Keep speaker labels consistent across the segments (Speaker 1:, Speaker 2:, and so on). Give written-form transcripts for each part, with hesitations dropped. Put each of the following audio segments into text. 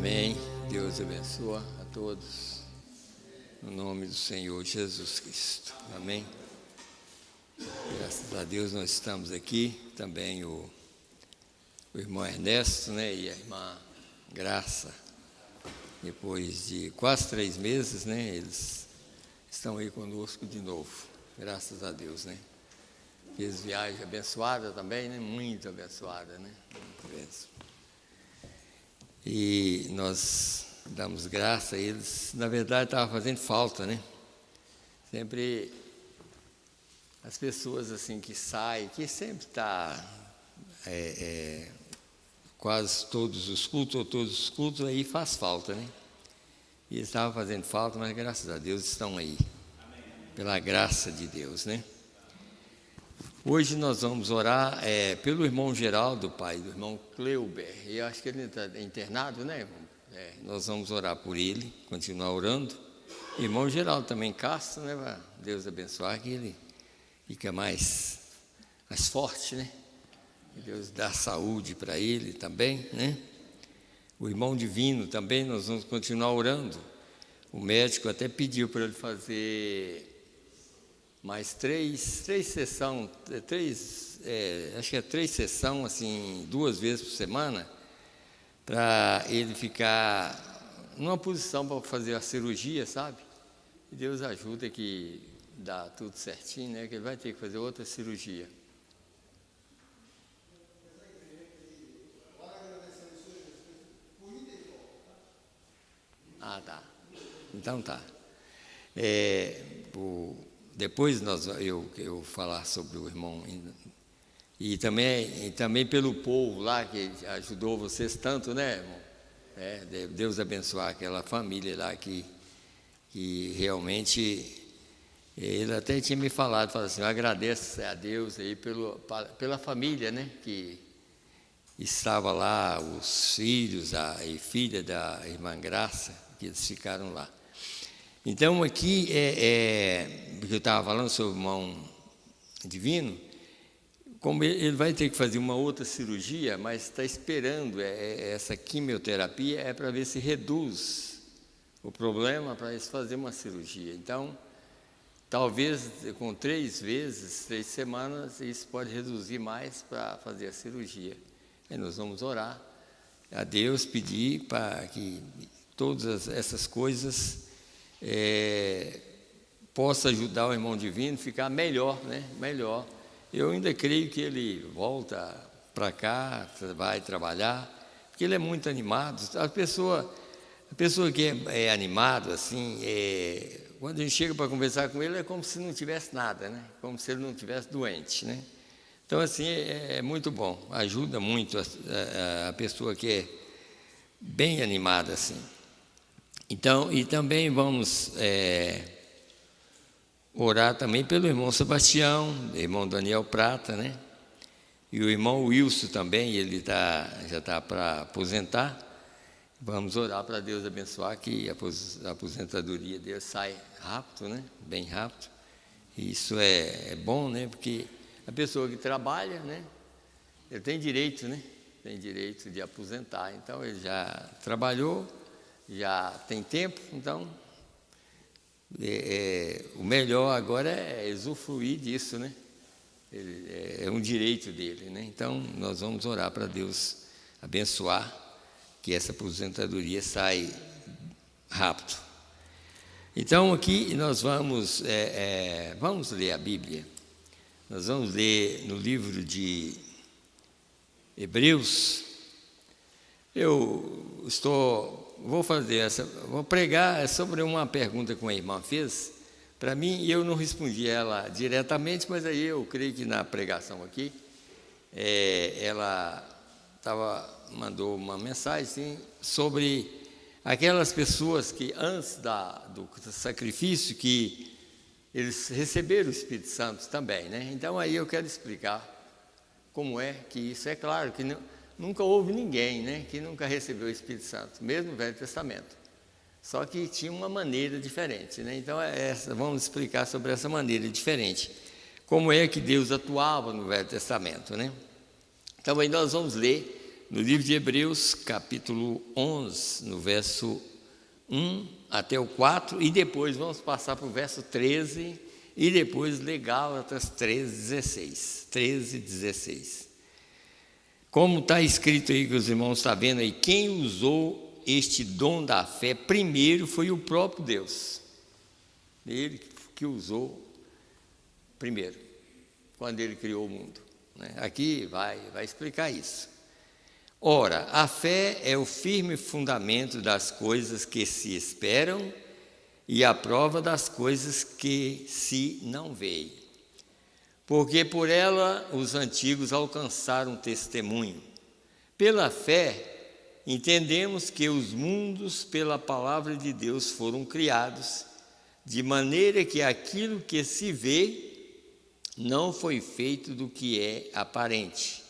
Speaker 1: Amém. Deus abençoe a todos, no nome do Senhor Jesus Cristo. Amém. Graças a Deus nós estamos aqui, também o irmão Ernesto, né, e a irmã Graça, depois de quase 3 meses, né, eles estão aí conosco de novo, graças a Deus, né. Fiz viagem abençoada também, né, muito abençoada, né, muito mesmo. E nós damos graça a eles. Na verdade, estava fazendo falta, né? Sempre as pessoas assim que saem, que sempre está quase todos os cultos, ou todos os cultos, aí faz falta, né? E eles estavam fazendo falta, mas graças a Deus estão aí. Amém. Pela graça de Deus, né? Hoje nós vamos orar pelo irmão Geraldo, pai do irmão Cleuber. Eu acho que ele está internado, né, irmão? Nós vamos orar por ele, continuar orando. Irmão Geraldo também Castro, né? Para Deus abençoar, que ele fica mais forte, né? Que Deus dá saúde para ele também, né? O irmão Divino também, nós vamos continuar orando. O médico até pediu para ele fazer mais três sessões, acho que é 3 sessões, assim, 2 vezes por semana, para ele ficar numa posição para fazer a cirurgia, sabe? E Deus ajuda que dá tudo certinho, né? Que ele vai ter que fazer outra cirurgia. Ah, tá. Então tá. Depois eu falar sobre o irmão e também pelo povo lá que ajudou vocês tanto, né, irmão? Deus abençoar aquela família lá que realmente ele até tinha me falado assim, eu agradeço a Deus aí pela família, né, que estava lá, os filhos e filha da irmã Graça, que eles ficaram lá. Então, aqui, porque eu estava falando sobre o irmão Divino, como ele vai ter que fazer uma outra cirurgia, mas está esperando essa quimioterapia, para ver se reduz o problema para eles fazerem uma cirurgia. Então, talvez com 3 semanas, isso pode reduzir mais para fazer a cirurgia. Aí nós vamos orar a Deus, pedir para que todas essas coisas possa ajudar o irmão Divino a ficar melhor, né? Melhor. Eu ainda creio que ele volta para cá, vai trabalhar, porque ele é muito animado. A pessoa que é animado, assim, quando a gente chega para conversar com ele, é como se não tivesse nada, né? Como se ele não tivesse doente, né? Então, assim, é muito bom, ajuda muito a pessoa que é bem animada, assim. Então, e também vamos orar também pelo irmão Sebastião, irmão Daniel Prata, né? E o irmão Wilson também, ele já está para aposentar. Vamos orar para Deus abençoar que a aposentadoria dele sai rápido, né? Bem rápido. E isso é bom, né? Porque a pessoa que trabalha, né? Ele tem direito, né? Tem direito de aposentar. Então, ele já trabalhou, já tem tempo, então o melhor agora é usufruir disso, né? É um direito dele, né? Então nós vamos orar para Deus abençoar que essa aposentadoria saia rápido. Então aqui nós vamos ler a Bíblia. Nós vamos ler no livro de Hebreus. Vou pregar sobre uma pergunta que uma irmã fez para mim e eu não respondi ela diretamente, mas aí eu creio que na pregação aqui ela mandou uma mensagem assim, sobre aquelas pessoas que antes do sacrifício que eles receberam o Espírito Santo também, né? Então aí eu quero explicar como é que isso é claro que nunca houve ninguém, né, que nunca recebeu o Espírito Santo, mesmo no Velho Testamento. Só que tinha uma maneira diferente, né? Então, vamos explicar sobre essa maneira diferente. Como é que Deus atuava no Velho Testamento, né? Então, aí nós vamos ler no livro de Hebreus, capítulo 11, no verso 1 até o 4, e depois vamos passar para o verso 13, e depois ler Gálatas 13, 16. Como está escrito aí, que os irmãos estão vendo aí, quem usou este dom da fé primeiro foi o próprio Deus. Ele que usou primeiro, quando ele criou o mundo. Aqui vai explicar isso. Ora, a fé é o firme fundamento das coisas que se esperam e a prova das coisas que se não veem. Porque por ela os antigos alcançaram testemunho. Pela fé, entendemos que os mundos pela palavra de Deus foram criados, de maneira que aquilo que se vê não foi feito do que é aparente.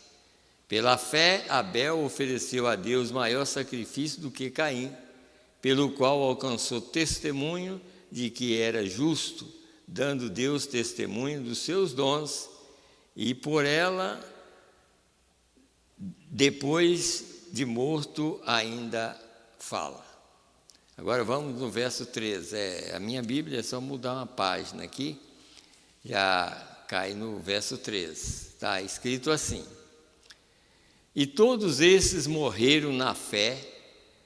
Speaker 1: Pela fé, Abel ofereceu a Deus maior sacrifício do que Caim, pelo qual alcançou testemunho de que era justo, dando Deus testemunho dos seus dons, e por ela, depois de morto, ainda fala. Agora vamos no verso 13. A minha Bíblia é só mudar uma página aqui, já cai no verso 13. Está escrito assim: e todos esses morreram na fé,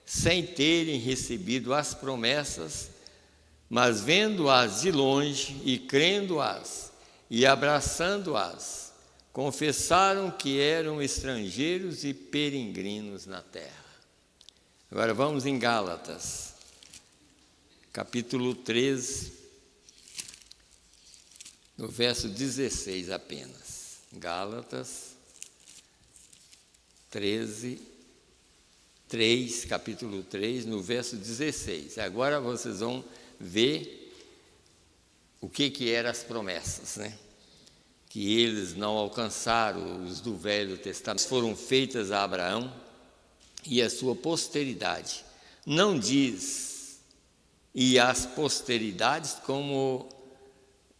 Speaker 1: sem terem recebido as promessas, mas vendo-as de longe e crendo-as e abraçando-as, confessaram que eram estrangeiros e peregrinos na terra. Agora vamos em Gálatas, capítulo 13, no verso 16 apenas. Gálatas 3, capítulo 3, no verso 16. Agora vocês vão ver o que eram as promessas, que eles não alcançaram, os do Velho Testamento, foram feitas a Abraão e a sua posteridade. Não diz e as posteridades como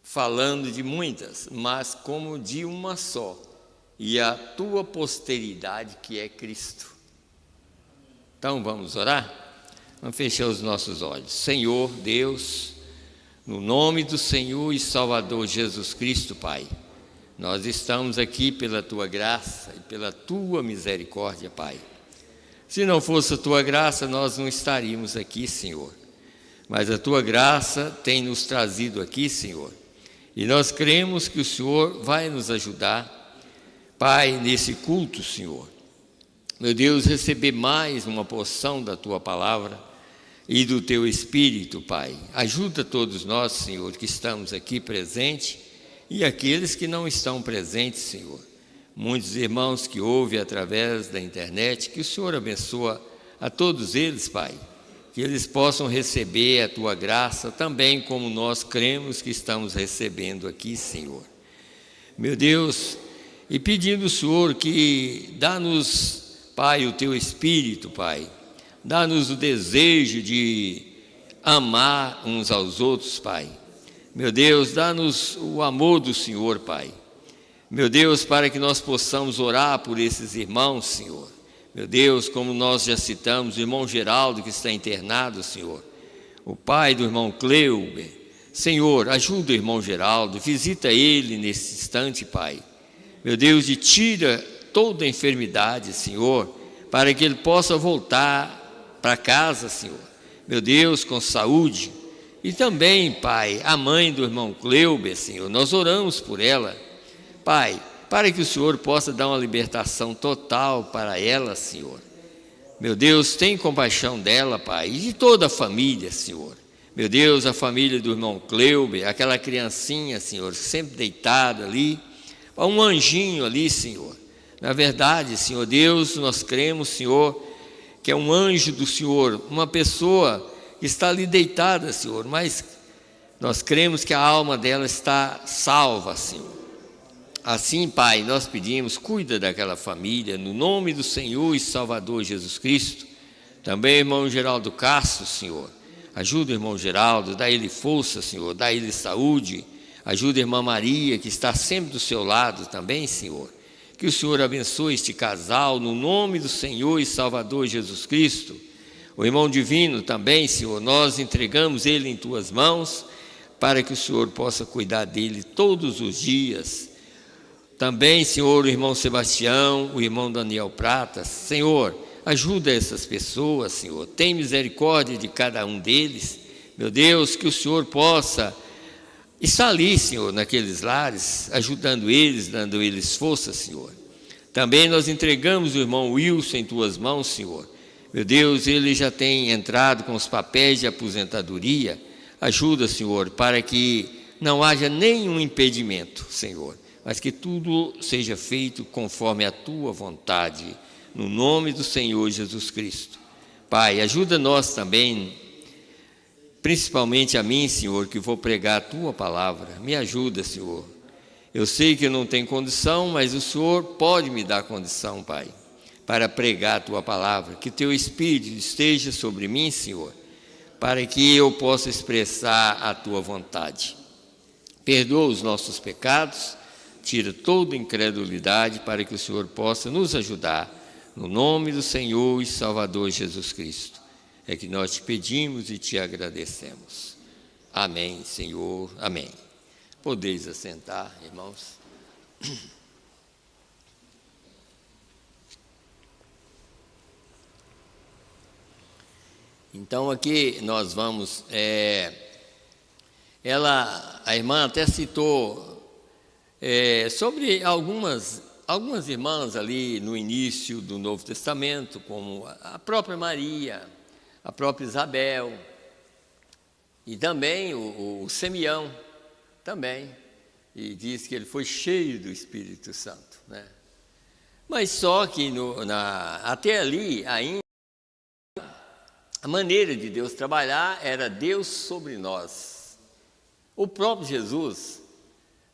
Speaker 1: falando de muitas, mas como de uma só, e a tua posteridade, que é Cristo. Então vamos orar? Vamos fechar os nossos olhos. Senhor Deus, no nome do Senhor e Salvador Jesus Cristo, Pai, nós estamos aqui pela Tua graça e pela Tua misericórdia, Pai. Se não fosse a Tua graça, nós não estaríamos aqui, Senhor. Mas a Tua graça tem nos trazido aqui, Senhor. E nós cremos que o Senhor vai nos ajudar, Pai, nesse culto, Senhor. Meu Deus, receber mais uma porção da Tua palavra e do Teu Espírito, Pai. Ajuda todos nós, Senhor, que estamos aqui presentes e aqueles que não estão presentes, Senhor. Muitos irmãos que ouvem através da internet, que o Senhor abençoa a todos eles, Pai. Que eles possam receber a Tua graça também como nós cremos que estamos recebendo aqui, Senhor. Meu Deus, e pedindo ao Senhor que dá-nos, Pai, o Teu Espírito, Pai. Dá-nos o desejo de amar uns aos outros, Pai. Meu Deus, dá-nos o amor do Senhor, Pai. Meu Deus, para que nós possamos orar por esses irmãos, Senhor. Meu Deus, como nós já citamos, o irmão Geraldo que está internado, Senhor. O pai do irmão Cleuber. Senhor, ajuda o irmão Geraldo, visita ele nesse instante, Pai. Meu Deus, e tira toda a enfermidade, Senhor, para que ele possa voltar para casa, Senhor. Meu Deus, com saúde. E também, Pai, a mãe do irmão Cleuber, Senhor, nós oramos por ela, Pai, para que o Senhor possa dar uma libertação total para ela, Senhor. Meu Deus, tem compaixão dela, Pai, e de toda a família, Senhor. Meu Deus, a família do irmão Cleuber, aquela criancinha, Senhor, sempre deitada ali, um anjinho ali, Senhor. Na verdade, Senhor Deus, nós cremos, Senhor, que é um anjo do Senhor, uma pessoa que está ali deitada, Senhor, mas nós cremos que a alma dela está salva, Senhor. Assim, Pai, nós pedimos, cuida daquela família, no nome do Senhor e Salvador Jesus Cristo. Também, irmão Geraldo Castro, Senhor, ajuda o irmão Geraldo, dá ele força, Senhor, dá ele saúde. Ajuda a irmã Maria, que está sempre do seu lado também, Senhor. Que o Senhor abençoe este casal, no nome do Senhor e Salvador Jesus Cristo. O irmão Divino também, Senhor, nós entregamos ele em Tuas mãos, para que o Senhor possa cuidar dele todos os dias. Também, Senhor, o irmão Sebastião, o irmão Daniel Pratas, Senhor, ajuda essas pessoas, Senhor, tem misericórdia de cada um deles. Meu Deus, que o Senhor possa estar ali, Senhor, naqueles lares, ajudando eles, dando eles força, Senhor. Também nós entregamos o irmão Wilson em Tuas mãos, Senhor. Meu Deus, ele já tem entrado com os papéis de aposentadoria. Ajuda, Senhor, para que não haja nenhum impedimento, Senhor, mas que tudo seja feito conforme a Tua vontade, no nome do Senhor Jesus Cristo. Pai, ajuda nós também, principalmente a mim, Senhor, que vou pregar a Tua palavra. Me ajuda, Senhor. Eu sei que eu não tenho condição, mas o Senhor pode me dar condição, Pai, para pregar a Tua palavra. Que Teu Espírito esteja sobre mim, Senhor, para que eu possa expressar a Tua vontade. Perdoa os nossos pecados, tira toda incredulidade, para que o Senhor possa nos ajudar, no nome do Senhor e Salvador Jesus Cristo. É que nós te pedimos e te agradecemos. Amém, Senhor, amém. Podeis assentar, irmãos. Então aqui nós vamos, a irmã até citou sobre algumas irmãs ali no início do Novo Testamento, como a própria Maria, a própria Isabel, e também o Simeão, também, e diz que ele foi cheio do Espírito Santo, né? Mas só que até ali ainda, a maneira de Deus trabalhar era Deus sobre nós. O próprio Jesus,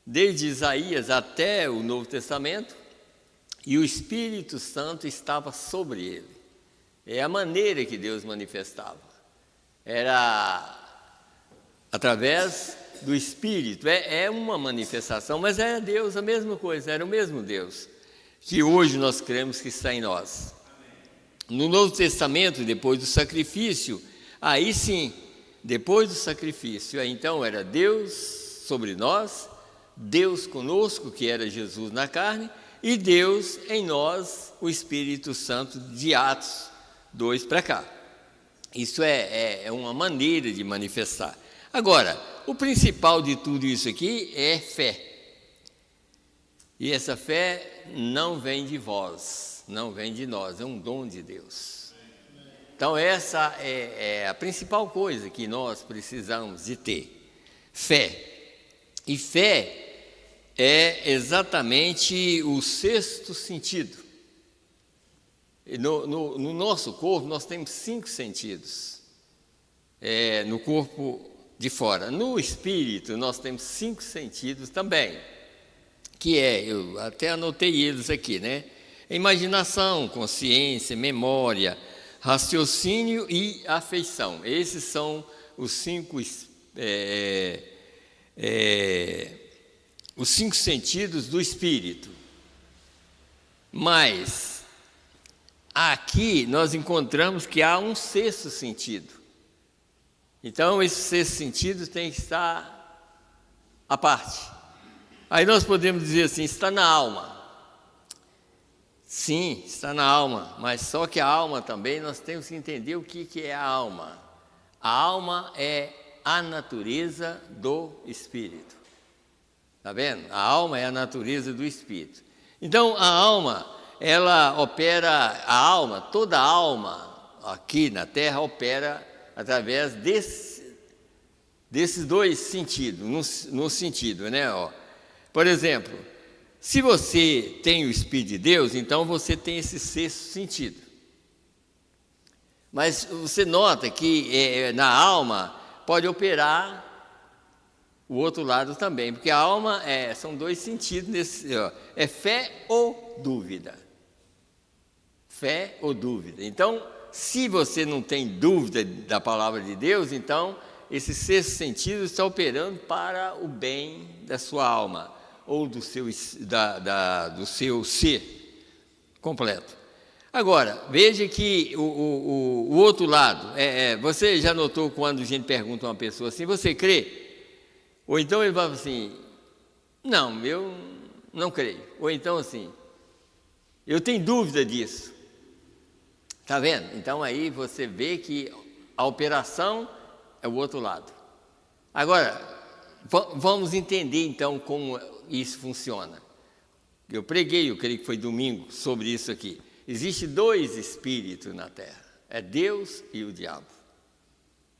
Speaker 1: desde Isaías até o Novo Testamento, e o Espírito Santo estava sobre ele. É a maneira que Deus manifestava. Era através do Espírito. É uma manifestação, mas era Deus, a mesma coisa, era o mesmo Deus, que hoje nós cremos que está em nós. No Novo Testamento, depois do sacrifício, aí sim, depois do sacrifício, então era Deus sobre nós, Deus conosco, que era Jesus na carne, e Deus em nós, o Espírito Santo, de Atos 2 para cá. Isso é uma maneira de manifestar. Agora, o principal de tudo isso aqui é fé. E essa fé não vem de vós, não vem de nós, é um dom de Deus. Então essa é a principal coisa que nós precisamos de ter, fé. E fé é exatamente o sexto sentido. No nosso corpo nós temos 5 sentidos, no corpo de fora. No espírito nós temos 5 sentidos também, que eu até anotei eles aqui, né? Imaginação, consciência, memória, raciocínio e afeição. Esses são os 5 sentidos do espírito. Mas aqui nós encontramos que há um 6º sentido. Então esse 6º sentido tem que estar à parte. Aí nós podemos dizer assim, está na alma. Sim, está na alma, mas só que a alma também, nós temos que entender o que é a alma. A alma é a natureza do Espírito. Está vendo? A alma é a natureza do Espírito. Então, a alma, ela opera, toda a alma aqui na Terra opera através desses 2 sentidos, no sentido, né? Por exemplo, se você tem o Espírito de Deus, então você tem esse 6º sentido. Mas você nota que na alma pode operar o outro lado também, porque a alma são 2 sentidos, é fé ou dúvida. Fé ou dúvida. Então, se você não tem dúvida da palavra de Deus, então esse 6º sentido está operando para o bem da sua alma. ou do seu ser completo. Agora, veja que o outro lado, você já notou quando a gente pergunta a uma pessoa assim, você crê? Ou então ele fala assim, não, eu não creio. Ou então assim, eu tenho dúvida disso. Está vendo? Então aí você vê que a operação é o outro lado. Agora, vamos entender então como isso funciona. Eu preguei, eu creio que foi domingo, sobre isso aqui. Existem dois espíritos na Terra, é Deus e o diabo.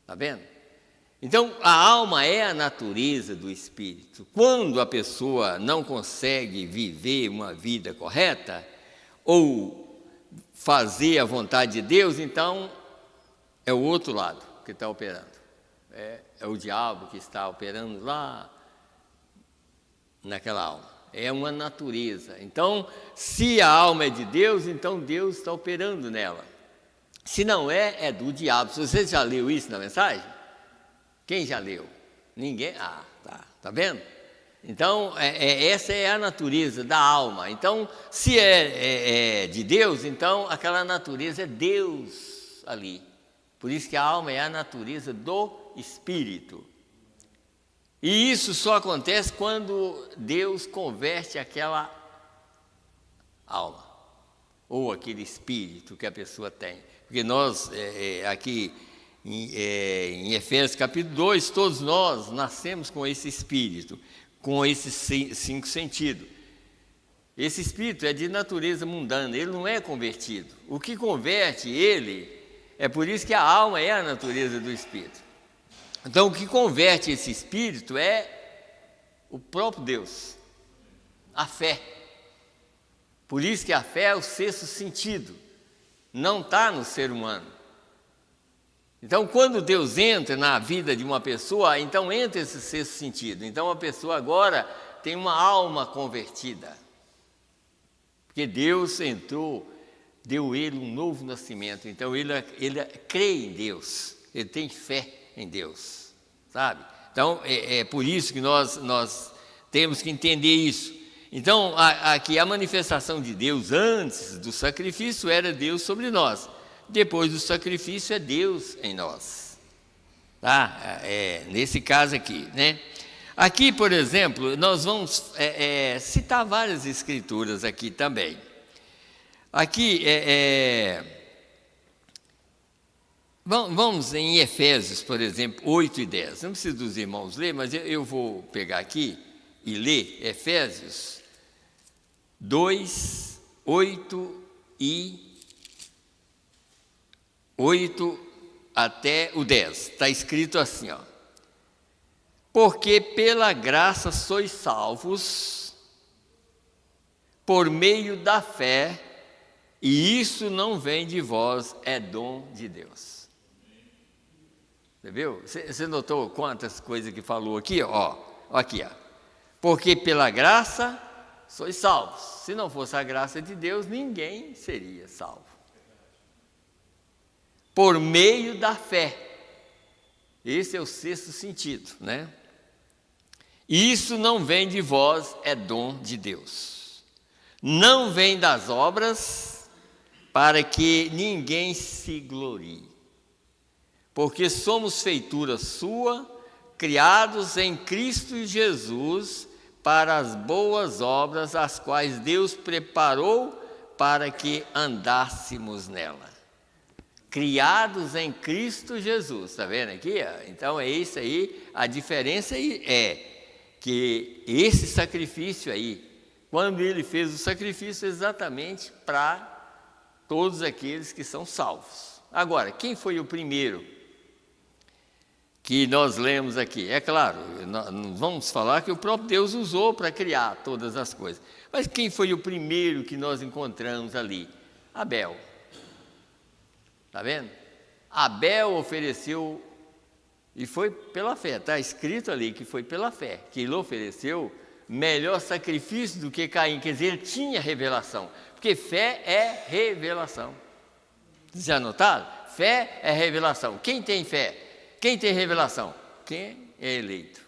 Speaker 1: Está vendo? Então, a alma é a natureza do espírito. Quando a pessoa não consegue viver uma vida correta, ou fazer a vontade de Deus, então é o outro lado que está operando. É o diabo que está operando lá naquela alma. É uma natureza. Então, se a alma é de Deus, então Deus está operando nela. Se não é do diabo. Você já leu isso na mensagem? Quem já leu? Ninguém? Ah, tá vendo? Então, essa é a natureza da alma. Então, se é de Deus, então aquela natureza é Deus ali. Por isso que a alma é a natureza do espírito. E isso só acontece quando Deus converte aquela alma, ou aquele espírito que a pessoa tem. Porque nós, aqui em Efésios capítulo 2, todos nós nascemos com esse espírito, com esses 5 sentidos. Esse espírito é de natureza mundana, ele não é convertido. O que converte ele, é por isso que a alma é a natureza do espírito. Então, o que converte esse espírito é o próprio Deus, a fé. Por isso que a fé é o 6º sentido, não está no ser humano. Então, quando Deus entra na vida de uma pessoa, então entra esse 6º sentido. Então, a pessoa agora tem uma alma convertida. Porque Deus entrou, deu ele um novo nascimento. Então, ele crê em Deus, ele tem fé em Deus, sabe? Então, é por isso que nós temos que entender isso. Então, aqui a manifestação de Deus antes do sacrifício era Deus sobre nós. Depois do sacrifício é Deus em nós. Tá? Nesse caso aqui, né? Aqui, por exemplo, nós vamos citar várias escrituras aqui também. Aqui, vamos em Efésios, por exemplo, 8 e 10. Não preciso dos irmãos ler, mas eu vou pegar aqui e ler Efésios 2, 8 até o 10. Está escrito assim, ó. Porque pela graça sois salvos, por meio da fé, e isso não vem de vós, é dom de Deus. Você viu? Você notou quantas coisas que falou aqui? Ó, aqui, ó. Porque pela graça sois salvos. Se não fosse a graça de Deus, ninguém seria salvo. Por meio da fé. Esse é o 6º sentido, né? Isso não vem de vós, é dom de Deus. Não vem das obras, para que ninguém se glorie. Porque somos feitura sua, criados em Cristo Jesus, para as boas obras, as quais Deus preparou para que andássemos nela. Criados em Cristo Jesus, está vendo aqui? Então é isso aí, a diferença é que esse sacrifício aí, quando ele fez o sacrifício exatamente para todos aqueles que são salvos. Agora, quem foi o primeiro que nós lemos aqui? É claro, nós vamos falar que o próprio Deus usou para criar todas as coisas. Mas quem foi o primeiro que nós encontramos ali? Abel. Está vendo? Abel ofereceu, e foi pela fé, está escrito ali que foi pela fé, que ele ofereceu melhor sacrifício do que Caim, quer dizer, ele tinha revelação, porque fé é revelação. Já notaram? Fé é revelação. Quem tem fé? Quem tem revelação? Quem é eleito.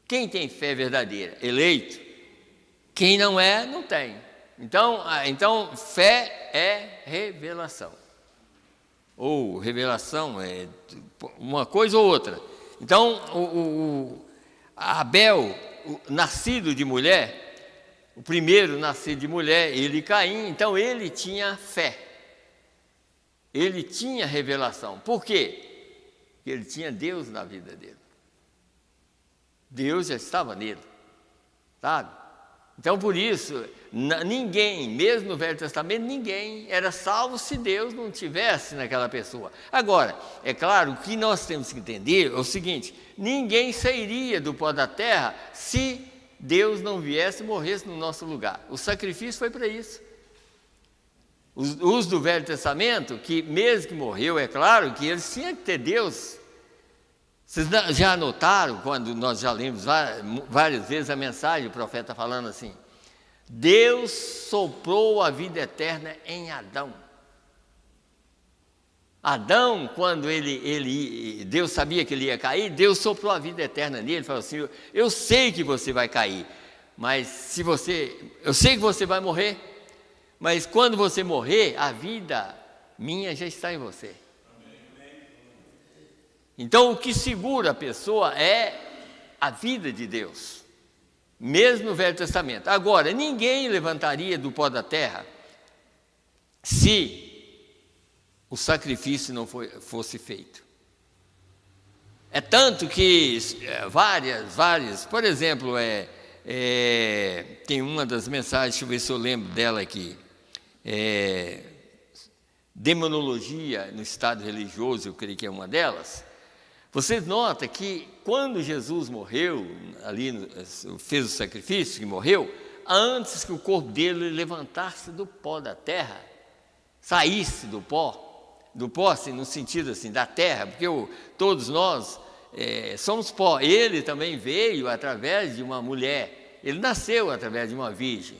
Speaker 1: Quem tem fé verdadeira? Eleito. Quem não é, não tem. Então fé é revelação. Ou revelação é uma coisa ou outra. Então, Abel, nascido de mulher, o primeiro nascido de mulher, ele Caim, então ele tinha fé. Ele tinha revelação. Por quê? Porque ele tinha Deus na vida dele. Deus já estava nele, sabe? Então, por isso, ninguém, mesmo no Velho Testamento, ninguém era salvo se Deus não tivesse naquela pessoa. Agora, é claro, o que nós temos que entender é o seguinte: ninguém sairia do pó da terra se Deus não viesse e morresse no nosso lugar. O sacrifício foi para isso. Os do Velho Testamento, que mesmo que morreu, é claro que eles tinham que ter Deus. Vocês já notaram, quando nós já lemos várias vezes a mensagem, o profeta falando assim: Deus soprou a vida eterna em Adão. Adão, quando Deus sabia que ele ia cair, Deus soprou a vida eterna nele, falou assim: eu sei que você vai cair, mas eu sei que você vai morrer, mas quando você morrer, a vida minha já está em você. Então, o que segura a pessoa é a vida de Deus, mesmo no Velho Testamento. Agora, ninguém levantaria do pó da terra se o sacrifício não fosse feito. É tanto que várias, por exemplo, tem uma das mensagens, deixa eu ver se eu lembro dela aqui, demonologia no estado religioso, eu creio que é uma delas. Vocês notam que quando Jesus morreu, fez o sacrifício, que morreu, antes que o corpo dele levantasse do pó da terra, saísse do pó assim, no sentido assim, da terra, porque todos nós somos pó. Ele também veio através de uma mulher, ele nasceu através de uma virgem.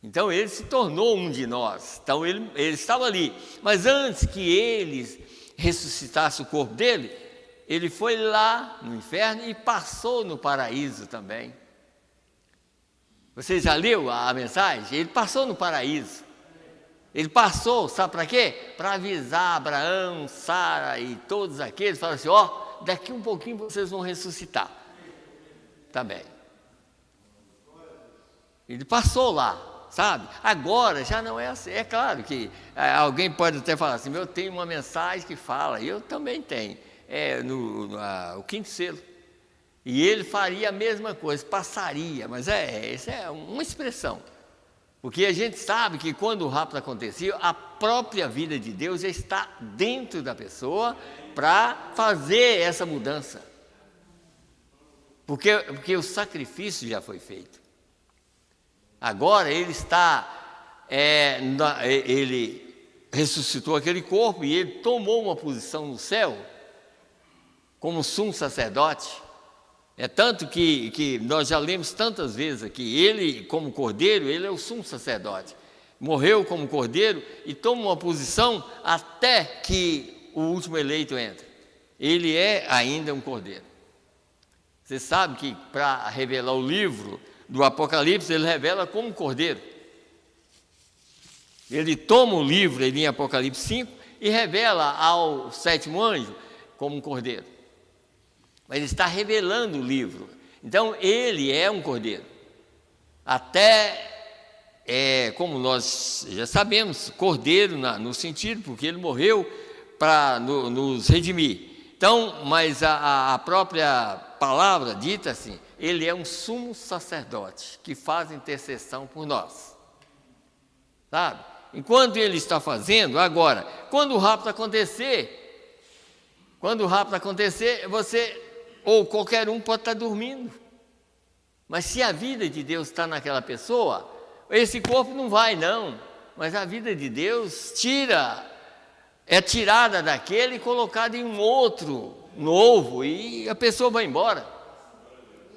Speaker 1: Então ele se tornou um de nós, então ele estava ali. Mas antes que ele ressuscitasse o corpo dele, ele foi lá no inferno e passou no paraíso também. Você já leu a mensagem? Ele passou no paraíso. Ele passou, sabe para quê? Para avisar Abraão, Sara e todos aqueles, falaram assim: ó, daqui um pouquinho vocês vão ressuscitar também. Ele passou lá, sabe? Agora já não é assim. É claro que alguém pode até falar assim: eu tenho uma mensagem que fala, eu também tenho, o quinto selo. E ele faria a mesma coisa, passaria, mas isso é uma expressão. Porque a gente sabe que quando o rapto acontecia, a própria vida de Deus já está dentro da pessoa para fazer essa mudança. Porque o sacrifício já foi feito. Agora ele ele ressuscitou aquele corpo e ele tomou uma posição no céu como sumo sacerdote. É tanto que nós já lemos tantas vezes aqui, ele como cordeiro, ele é o sumo sacerdote. Morreu como cordeiro e toma uma posição até que o último eleito entre. Ele é ainda um cordeiro. Você sabe que para revelar o livro do Apocalipse, ele revela como cordeiro. Ele toma o livro em Apocalipse 5 e revela ao sétimo anjo como um cordeiro. Mas ele está revelando o livro. Então, ele é um cordeiro. Como nós já sabemos, cordeiro no sentido, porque ele morreu para nos redimir. Então, mas a própria palavra dita assim, ele é um sumo sacerdote que faz intercessão por nós. Sabe? Enquanto ele está fazendo, agora, quando o rapto acontecer, você ou qualquer um pode estar dormindo. Mas se a vida de Deus está naquela pessoa, esse corpo não vai não, mas a vida de Deus é tirada daquele e colocada em um outro novo e a pessoa vai embora.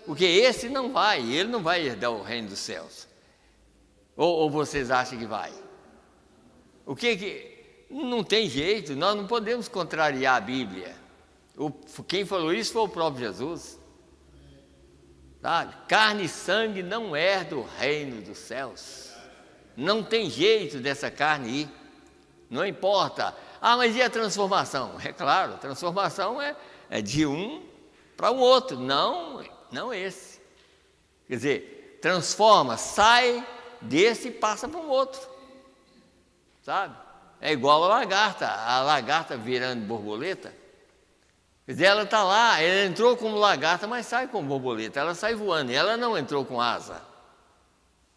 Speaker 1: Porque esse não vai, ele não vai herdar o reino dos céus. Ou vocês acham que vai? Não tem jeito, nós não podemos contrariar a Bíblia. Quem falou isso foi o próprio Jesus. sabe? Carne e sangue não herdam o reino dos céus. Não tem jeito dessa carne ir. Não importa. Ah, mas e a transformação? É claro, a transformação é de um para o outro, não esse. Quer dizer, transforma, sai desse e passa para um outro, sabe? É igual a lagarta virando borboleta. Quer dizer, ela está lá, ela entrou como lagarta, mas sai como borboleta, ela sai voando. Ela não entrou com asa,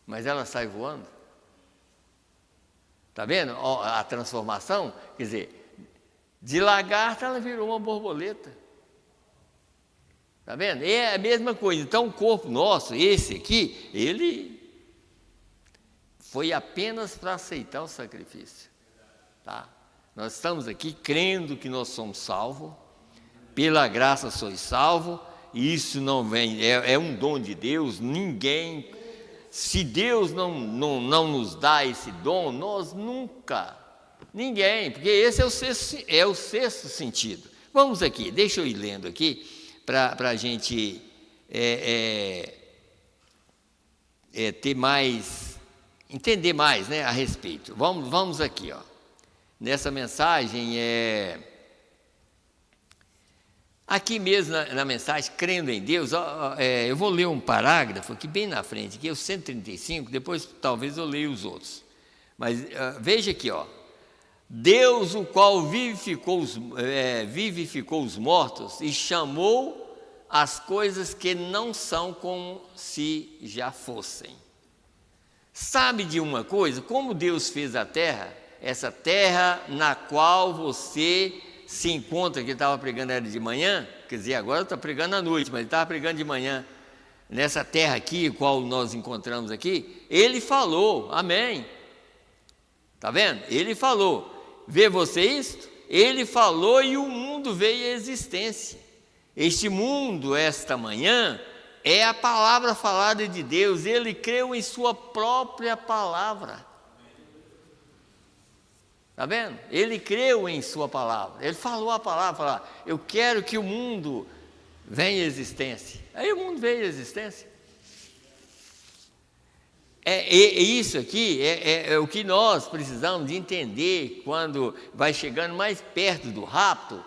Speaker 1: mas ela sai voando. Está vendo a transformação? Quer dizer, de lagarta ela virou uma borboleta. Está vendo? É a mesma coisa. Então o corpo nosso, esse aqui, ele foi apenas para aceitar o sacrifício. Tá? Nós estamos aqui crendo que nós somos salvos. Pela graça sois salvos. Isso não vem, é um dom de Deus. Ninguém... Se Deus não nos dá esse dom, nós nunca, ninguém, porque esse é o sexto sentido. Vamos aqui, deixa eu ir lendo aqui, para a gente ter mais, entender mais, né, a respeito. Vamos aqui, ó. Nessa mensagem, aqui mesmo na mensagem, crendo em Deus, eu vou ler um parágrafo aqui bem na frente, que é o 135, depois talvez eu leia os outros. Mas veja aqui, ó. Deus, o qual vivificou os mortos e chamou as coisas que não são como se já fossem. Sabe de uma coisa? Como Deus fez a terra, essa terra na qual você se encontra, que ele estava pregando era de manhã, quer dizer, agora está pregando à noite, mas ele estava pregando de manhã, nessa terra aqui, qual nós encontramos aqui, ele falou, amém, está vendo? Ele falou, vê você isto? Ele falou e o mundo veio à existência. Este mundo, esta manhã, é a palavra falada de Deus, ele creu em sua própria palavra. Está vendo? Ele creu em sua palavra, ele falou a palavra, eu quero que o mundo venha à existência. Aí o mundo veio à existência. Isso aqui é o que nós precisamos de entender quando vai chegando mais perto do rapto.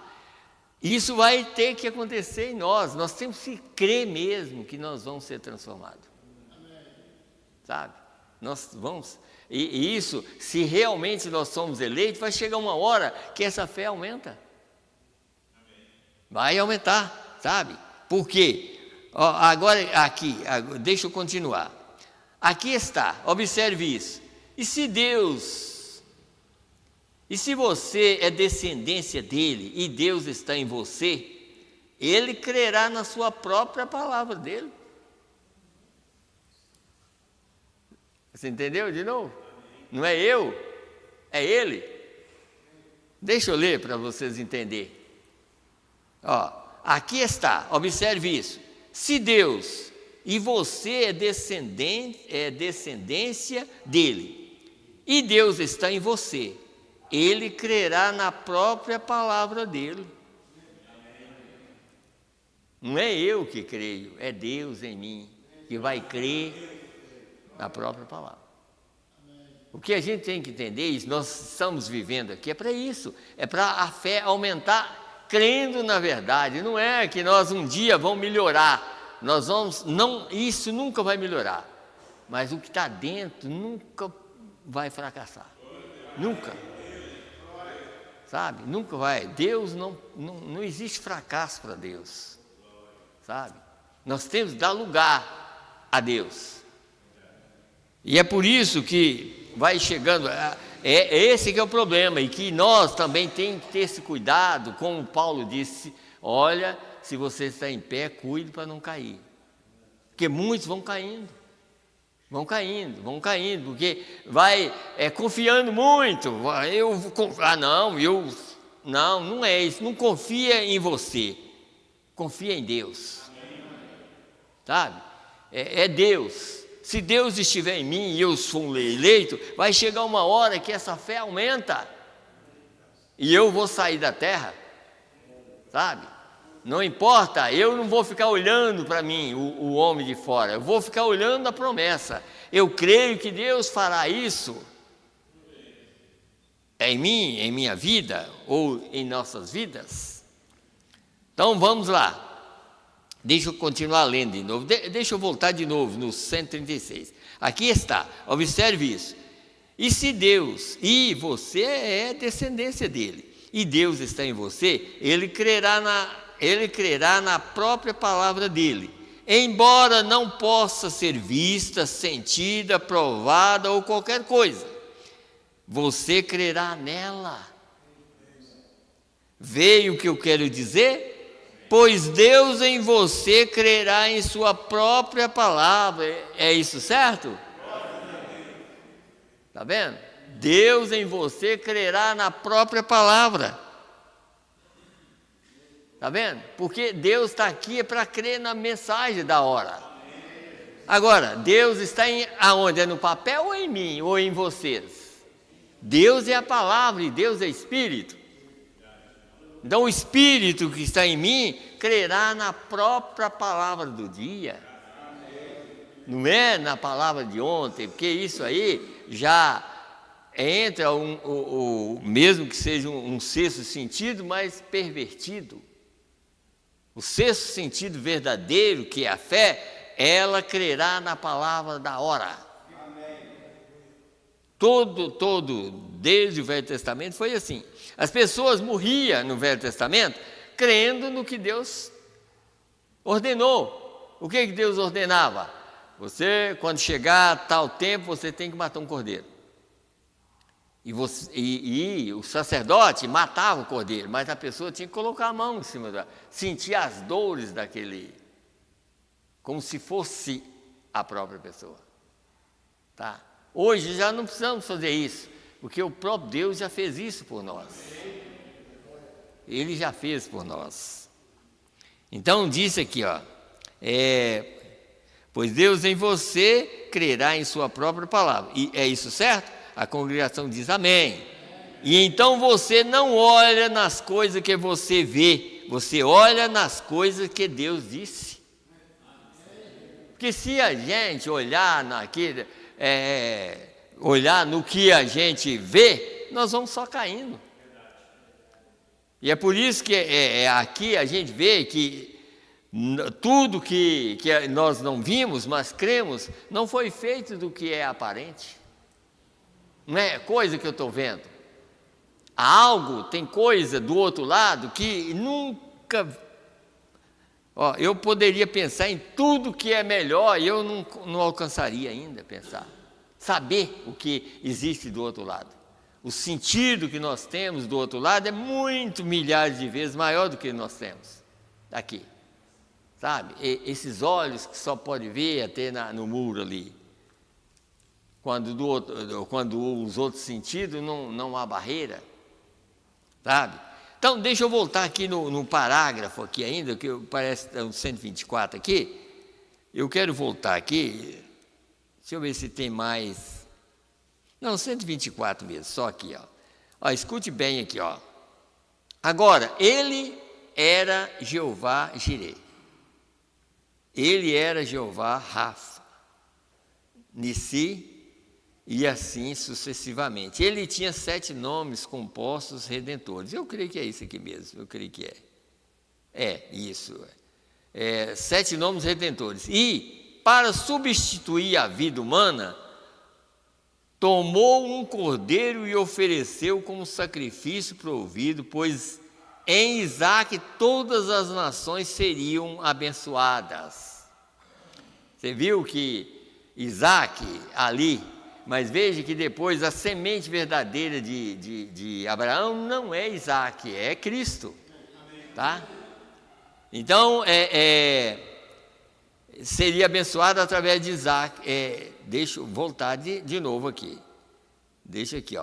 Speaker 1: Isso vai ter que acontecer em nós temos que crer mesmo que nós vamos ser transformados. Sabe? Nós vamos... E isso, se realmente nós somos eleitos, vai chegar uma hora que essa fé aumenta. Vai aumentar, sabe? Por quê? Agora, aqui, deixa eu continuar. Aqui está, observe isso. E se você é descendência dele e Deus está em você, ele crerá na sua própria palavra dele. Você entendeu de novo? Não é eu, é ele. Deixa eu ler para vocês entenderem. Aqui está, observe isso. Se Deus e você é descendência dele, e Deus está em você, ele crerá na própria palavra dele. Não é eu que creio, é Deus em mim que vai crer na própria palavra. O que a gente tem que entender, isso nós estamos vivendo aqui, é para isso, é para a fé aumentar, crendo na verdade. Não é que nós um dia vamos melhorar, isso nunca vai melhorar, mas o que está dentro nunca vai fracassar, nunca, sabe, nunca vai. Deus não existe fracasso para Deus, sabe, nós temos que dar lugar a Deus. E é por isso que vai chegando, esse que é o problema, e que nós também temos que ter esse cuidado, como Paulo disse, olha, se você está em pé, cuide para não cair, porque muitos vão caindo, porque vai confiando muito, não é isso, não confia em você, confia em Deus, sabe, é Deus. Se Deus estiver em mim e eu sou um eleito, vai chegar uma hora que essa fé aumenta. E eu vou sair da terra, sabe? Não importa, eu não vou ficar olhando para mim, o homem de fora, eu vou ficar olhando a promessa. Eu creio que Deus fará isso em mim, em minha vida, ou em nossas vidas. Então vamos lá. Deixa eu continuar lendo de novo. Deixa eu voltar de novo no 136. Aqui está, observe isso. E se Deus, e você é descendência dele, e Deus está em você, ele crerá na própria palavra dele, embora não possa ser vista, sentida, provada ou qualquer coisa. Você crerá nela. Veio o que eu quero dizer? Pois Deus em você crerá em sua própria palavra. É isso certo? Está vendo? Deus em você crerá na própria palavra. Está vendo? Porque Deus está aqui para crer na mensagem da hora. Agora, Deus está aonde? É no papel ou em mim? Ou em vocês? Deus é a palavra e Deus é Espírito. Então o Espírito que está em mim crerá na própria palavra do dia. Não é na palavra de ontem, porque isso aí já entra mesmo que seja um sexto sentido, mas pervertido. O sexto sentido verdadeiro, que é a fé, ela crerá na palavra da hora. Desde o Velho Testamento foi assim. As pessoas morriam no Velho Testamento crendo no que Deus ordenou. O que Deus ordenava? Você, quando chegar tal tempo, você tem que matar um cordeiro. E o sacerdote matava o cordeiro, mas a pessoa tinha que colocar a mão em cima sentir as dores daquele, como se fosse a própria pessoa. Tá? Hoje já não precisamos fazer isso, porque o próprio Deus já fez isso por nós. Ele já fez por nós. Então disse aqui, pois Deus em você crerá em sua própria palavra. E é isso certo? A congregação diz amém. E então você não olha nas coisas que você vê, você olha nas coisas que Deus disse. Porque se a gente olhar olhar no que a gente vê, nós vamos só caindo. E é por isso que aqui a gente vê que tudo que nós não vimos, mas cremos, não foi feito do que é aparente. Não é coisa que eu estou vendo. Tem coisa do outro lado que nunca... eu poderia pensar em tudo que é melhor e eu não alcançaria ainda pensar. Saber o que existe do outro lado. O sentido que nós temos do outro lado é muito, milhares de vezes maior do que nós temos aqui. Sabe? Esses olhos que só pode ver até no muro ali. Quando os outros sentidos não há barreira. Sabe? Então, deixa eu voltar aqui no parágrafo aqui ainda, que parece o 124 aqui. Eu quero voltar aqui. Deixa eu ver se tem mais. Não, 124 mesmo, só aqui, escute bem aqui, Agora, ele era Jeová Jireh. Ele era Jeová Rafa, Nissi, e assim sucessivamente. Ele tinha 7 nomes compostos redentores. Eu creio que é isso aqui mesmo, eu creio que é. É, isso. 7 nomes redentores. E, para substituir a vida humana, tomou um cordeiro e ofereceu como sacrifício provido, pois em Isaque todas as nações seriam abençoadas. Você viu que Isaque ali, mas veja que depois a semente verdadeira de Abraão não é Isaque, é Cristo. Tá? Então, seria abençoado através de Isaque. Deixa eu voltar de novo aqui. Deixa aqui,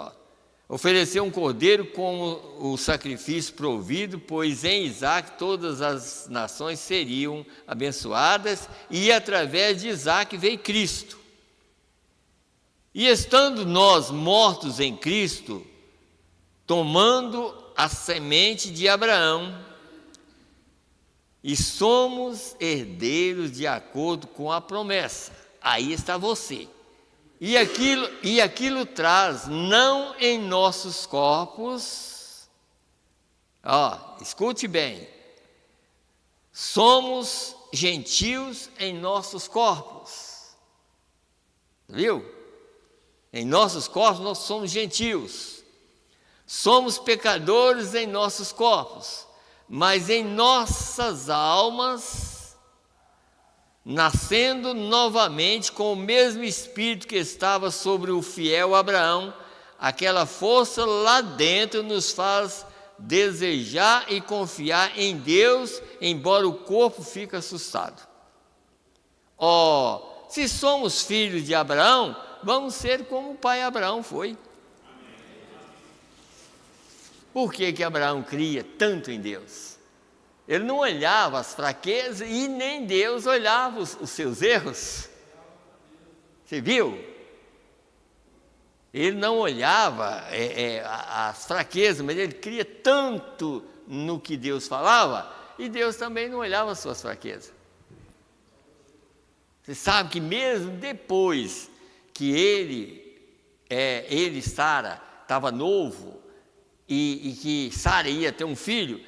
Speaker 1: Ofereceu um cordeiro como o sacrifício provido, pois em Isaque todas as nações seriam abençoadas, e através de Isaque veio Cristo. E estando nós mortos em Cristo, tomando a semente de Abraão, e somos herdeiros de acordo com a promessa. Aí está você. E aquilo traz, não em nossos corpos, escute bem, somos gentios em nossos corpos, viu? Em nossos corpos nós somos gentios, somos pecadores em nossos corpos, mas em nossas almas, nascendo novamente com o mesmo Espírito que estava sobre o fiel Abraão, aquela força lá dentro nos faz desejar e confiar em Deus, embora o corpo fique assustado. Se somos filhos de Abraão, vamos ser como o pai Abraão foi. Por que Abraão cria tanto em Deus? Ele não olhava as fraquezas e nem Deus olhava os seus erros. Você viu? Ele não olhava as fraquezas, mas ele cria tanto no que Deus falava, e Deus também não olhava as suas fraquezas. Você sabe que mesmo depois que ele e Sara estava novo, e que Sara ia ter um filho,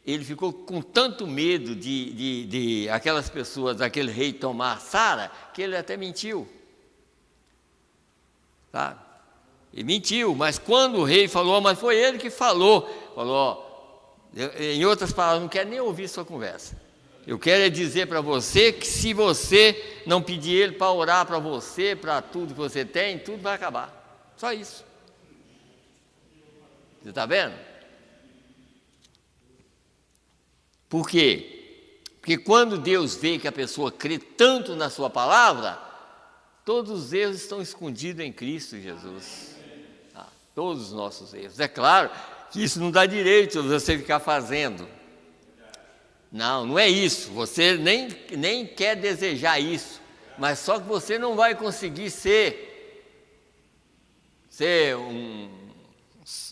Speaker 1: ele ficou com tanto medo de aquelas pessoas, daquele rei tomar Sara, que ele até mentiu. Sabe? Ele mentiu, mas quando o rei falou, mas foi ele que falou, em outras palavras, não quero nem ouvir sua conversa. Eu quero dizer para você que se você não pedir ele para orar para você, para tudo que você tem, tudo vai acabar. Só isso. Você está vendo? Por quê? Porque quando Deus vê que a pessoa crê tanto na sua palavra, todos os erros estão escondidos em Cristo Jesus. Todos os nossos erros. É claro que isso não dá direito a você ficar fazendo. Não é isso. Você nem quer desejar isso. Mas só que você não vai conseguir ser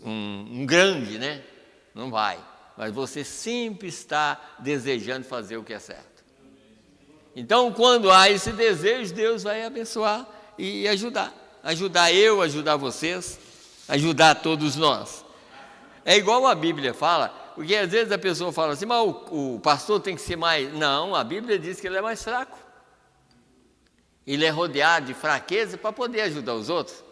Speaker 1: um grande, né? Não vai. Mas você sempre está desejando fazer o que é certo. Então, quando há esse desejo, Deus vai abençoar e ajudar. Ajudar vocês, ajudar todos nós. É igual a Bíblia fala, porque às vezes a pessoa fala assim, mas o pastor tem que ser mais... Não, a Bíblia diz que ele é mais fraco. Ele é rodeado de fraqueza para poder ajudar os outros.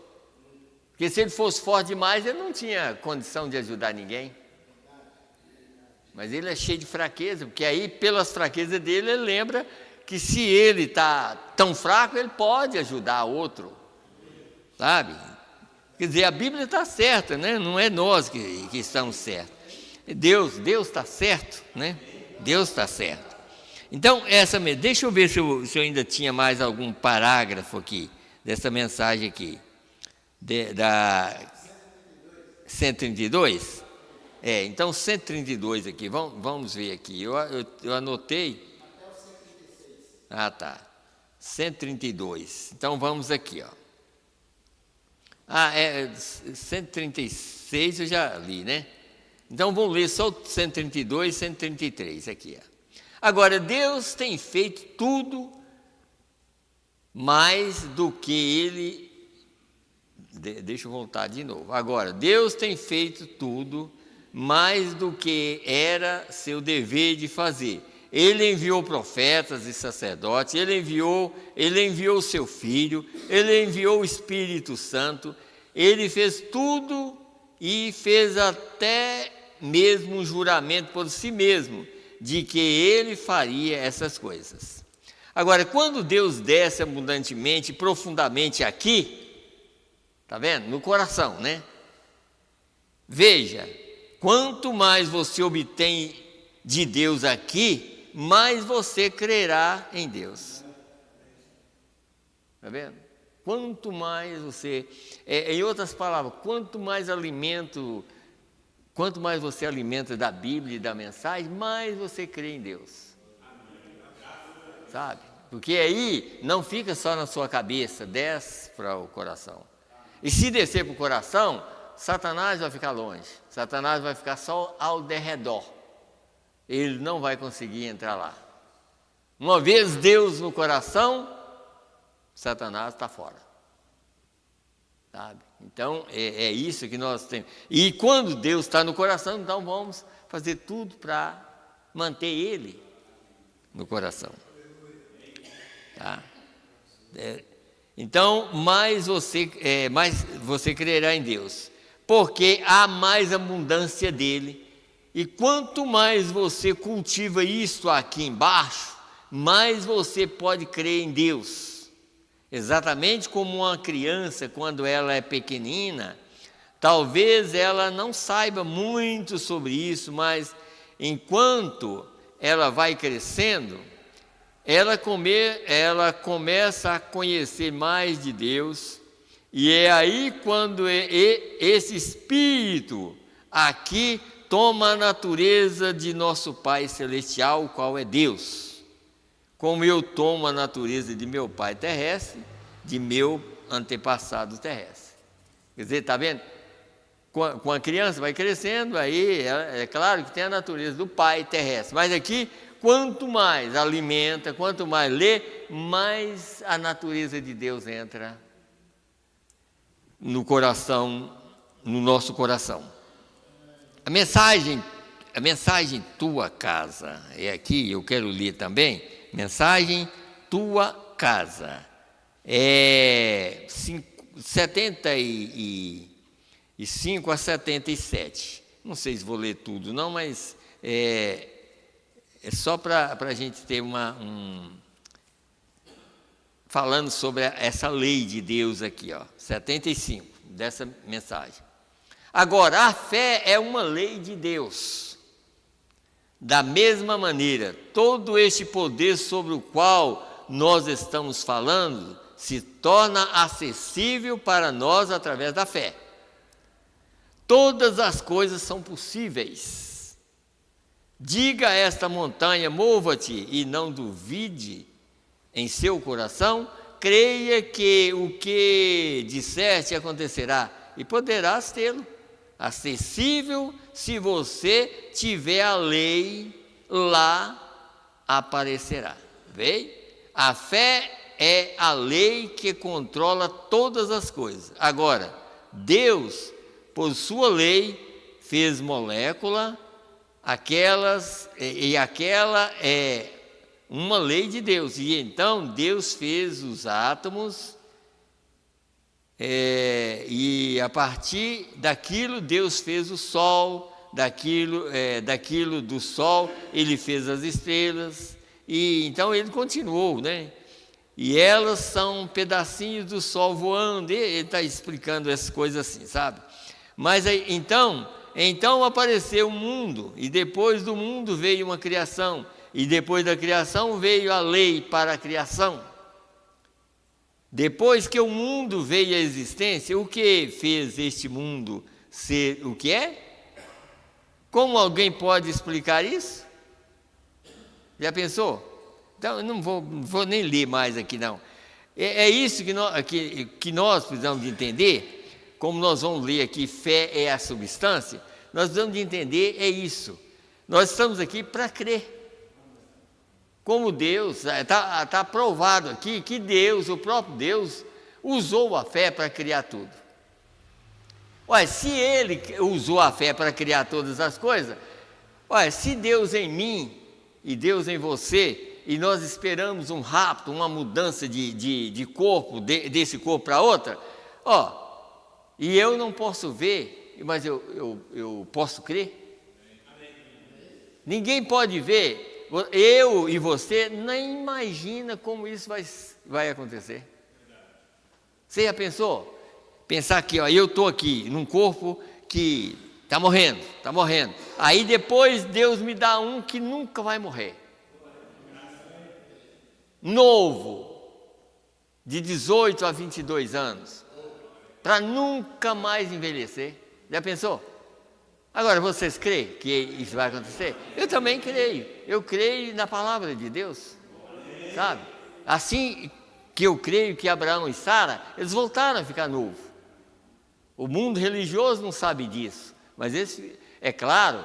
Speaker 1: Porque se ele fosse forte demais, ele não tinha condição de ajudar ninguém. Mas ele é cheio de fraqueza, porque aí, pelas fraquezas dele, ele lembra que se ele está tão fraco, ele pode ajudar outro. Sabe? Quer dizer, a Bíblia está certa, né? Não é nós que estamos certos. Deus está certo, né? Deus está certo. Então, deixa eu ver se eu ainda tinha mais algum parágrafo aqui, dessa mensagem aqui. Da 132? Então 132 aqui, vamos ver aqui, eu anotei. Até o 136. Tá, 132, então vamos aqui, 136 eu já li, né? Então vamos ler só o 132 e 133 aqui, Agora, Deus tem feito tudo mais do que Ele... Deixa eu voltar de novo. Agora, Deus tem feito tudo mais do que era seu dever de fazer. Ele enviou profetas e sacerdotes, Ele enviou o seu Filho, Ele enviou o Espírito Santo, Ele fez tudo e fez até mesmo um juramento por si mesmo, de que Ele faria essas coisas. Agora, quando Deus desce abundantemente, profundamente aqui, está vendo? No coração, né? Veja, quanto mais você obtém de Deus aqui, mais você crerá em Deus. Está vendo? Quanto mais você... em outras palavras, quanto mais você alimenta da Bíblia e da mensagem, mais você crê em Deus. Sabe? Porque aí não fica só na sua cabeça, desce para o coração. E se descer para o coração, Satanás vai ficar longe. Satanás vai ficar só ao derredor. ele não vai conseguir entrar lá. Uma vez Deus no coração, Satanás está fora. Sabe? Então, é isso que nós temos. E quando Deus está no coração, então vamos fazer tudo para manter Ele no coração. Tá? Então, mais você crerá em Deus, porque há mais abundância dele. E quanto mais você cultiva isso aqui embaixo, mais você pode crer em Deus. Exatamente como uma criança, quando ela é pequenina, talvez ela não saiba muito sobre isso, mas enquanto ela vai crescendo, ela começa a conhecer mais de Deus, e é aí quando esse Espírito aqui toma a natureza de nosso Pai Celestial, o qual é Deus. Como eu tomo a natureza de meu pai terrestre, de meu antepassado terrestre. Quer dizer, está vendo? Com a criança vai crescendo, aí é claro que tem a natureza do pai terrestre. Mas aqui, quanto mais alimenta, quanto mais lê, mais a natureza de Deus entra no coração, no nosso coração. A mensagem tua casa, é aqui, eu quero ler também. Mensagem tua casa, 75 a 77. Não sei se vou ler tudo não, mas é só para a gente ter falando sobre essa lei de Deus aqui, 75 dessa mensagem. Agora, a fé é uma lei de Deus. Da mesma maneira, todo este poder sobre o qual nós estamos falando se torna acessível para nós através da fé. Todas as coisas são possíveis. Diga a esta montanha, mova-te, e não duvide em seu coração, creia que o que disseste acontecerá, e poderás tê-lo. Acessível, se você tiver a lei, lá aparecerá. Vê? A fé é a lei que controla todas as coisas. Agora, Deus, por sua lei, fez molécula, aquela é uma lei de Deus. E então Deus fez os átomos, e a partir daquilo Deus fez o sol, daquilo do sol ele fez as estrelas, e então ele continuou, né? E elas são pedacinhos do sol voando, ele está explicando essas coisas assim, sabe? Mas aí, então apareceu o mundo, e depois do mundo veio uma criação, e depois da criação veio a lei para a criação. Depois que o mundo veio à existência, o que fez este mundo ser o que é? Como alguém pode explicar isso? Já pensou? Então, eu não vou nem ler mais aqui, não. É isso que nós precisamos de entender. Como nós vamos ler aqui, fé é a substância, nós precisamos de entender, é isso. Nós estamos aqui para crer. Como Deus, está provado aqui que Deus, o próprio Deus, usou a fé para criar tudo. Olha, se Ele usou a fé para criar todas as coisas, olha, se Deus em mim e Deus em você, e nós esperamos um rapto, uma mudança de corpo, desse corpo para outra, e eu não posso ver, mas eu posso crer. Ninguém pode ver. Eu e você nem imagina como isso vai acontecer. Você já pensou? Pensar que eu estou aqui num corpo que está morrendo. Aí depois Deus me dá um que nunca vai morrer. Novo, de 18 a 22 anos, para nunca mais envelhecer. Já pensou? Agora, vocês creem que isso vai acontecer? Eu também creio. Eu creio na palavra de Deus, sabe? Assim que eu creio que Abraão e Sara, eles voltaram a ficar novos. O mundo religioso não sabe disso, mas é claro,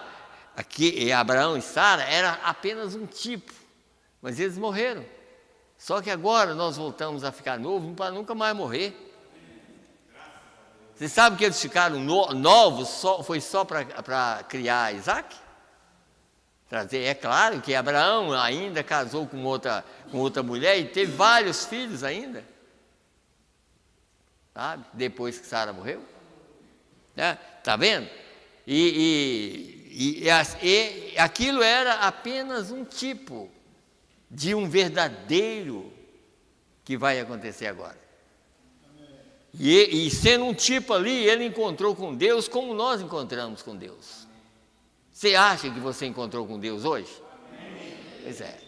Speaker 1: aqui, Abraão e Sara era apenas um tipo, mas eles morreram. Só que agora nós voltamos a ficar novos para nunca mais morrer. Você sabe que eles ficaram novos, foi só para criar Isaac? É claro que Abraão ainda casou com outra mulher e teve vários filhos ainda. Sabe? Depois que Sara morreu. Está vendo? E aquilo era apenas um tipo de um verdadeiro que vai acontecer agora. E sendo um tipo ali, ele encontrou com Deus como nós encontramos com Deus. Você acha que você encontrou com Deus hoje? Pois é.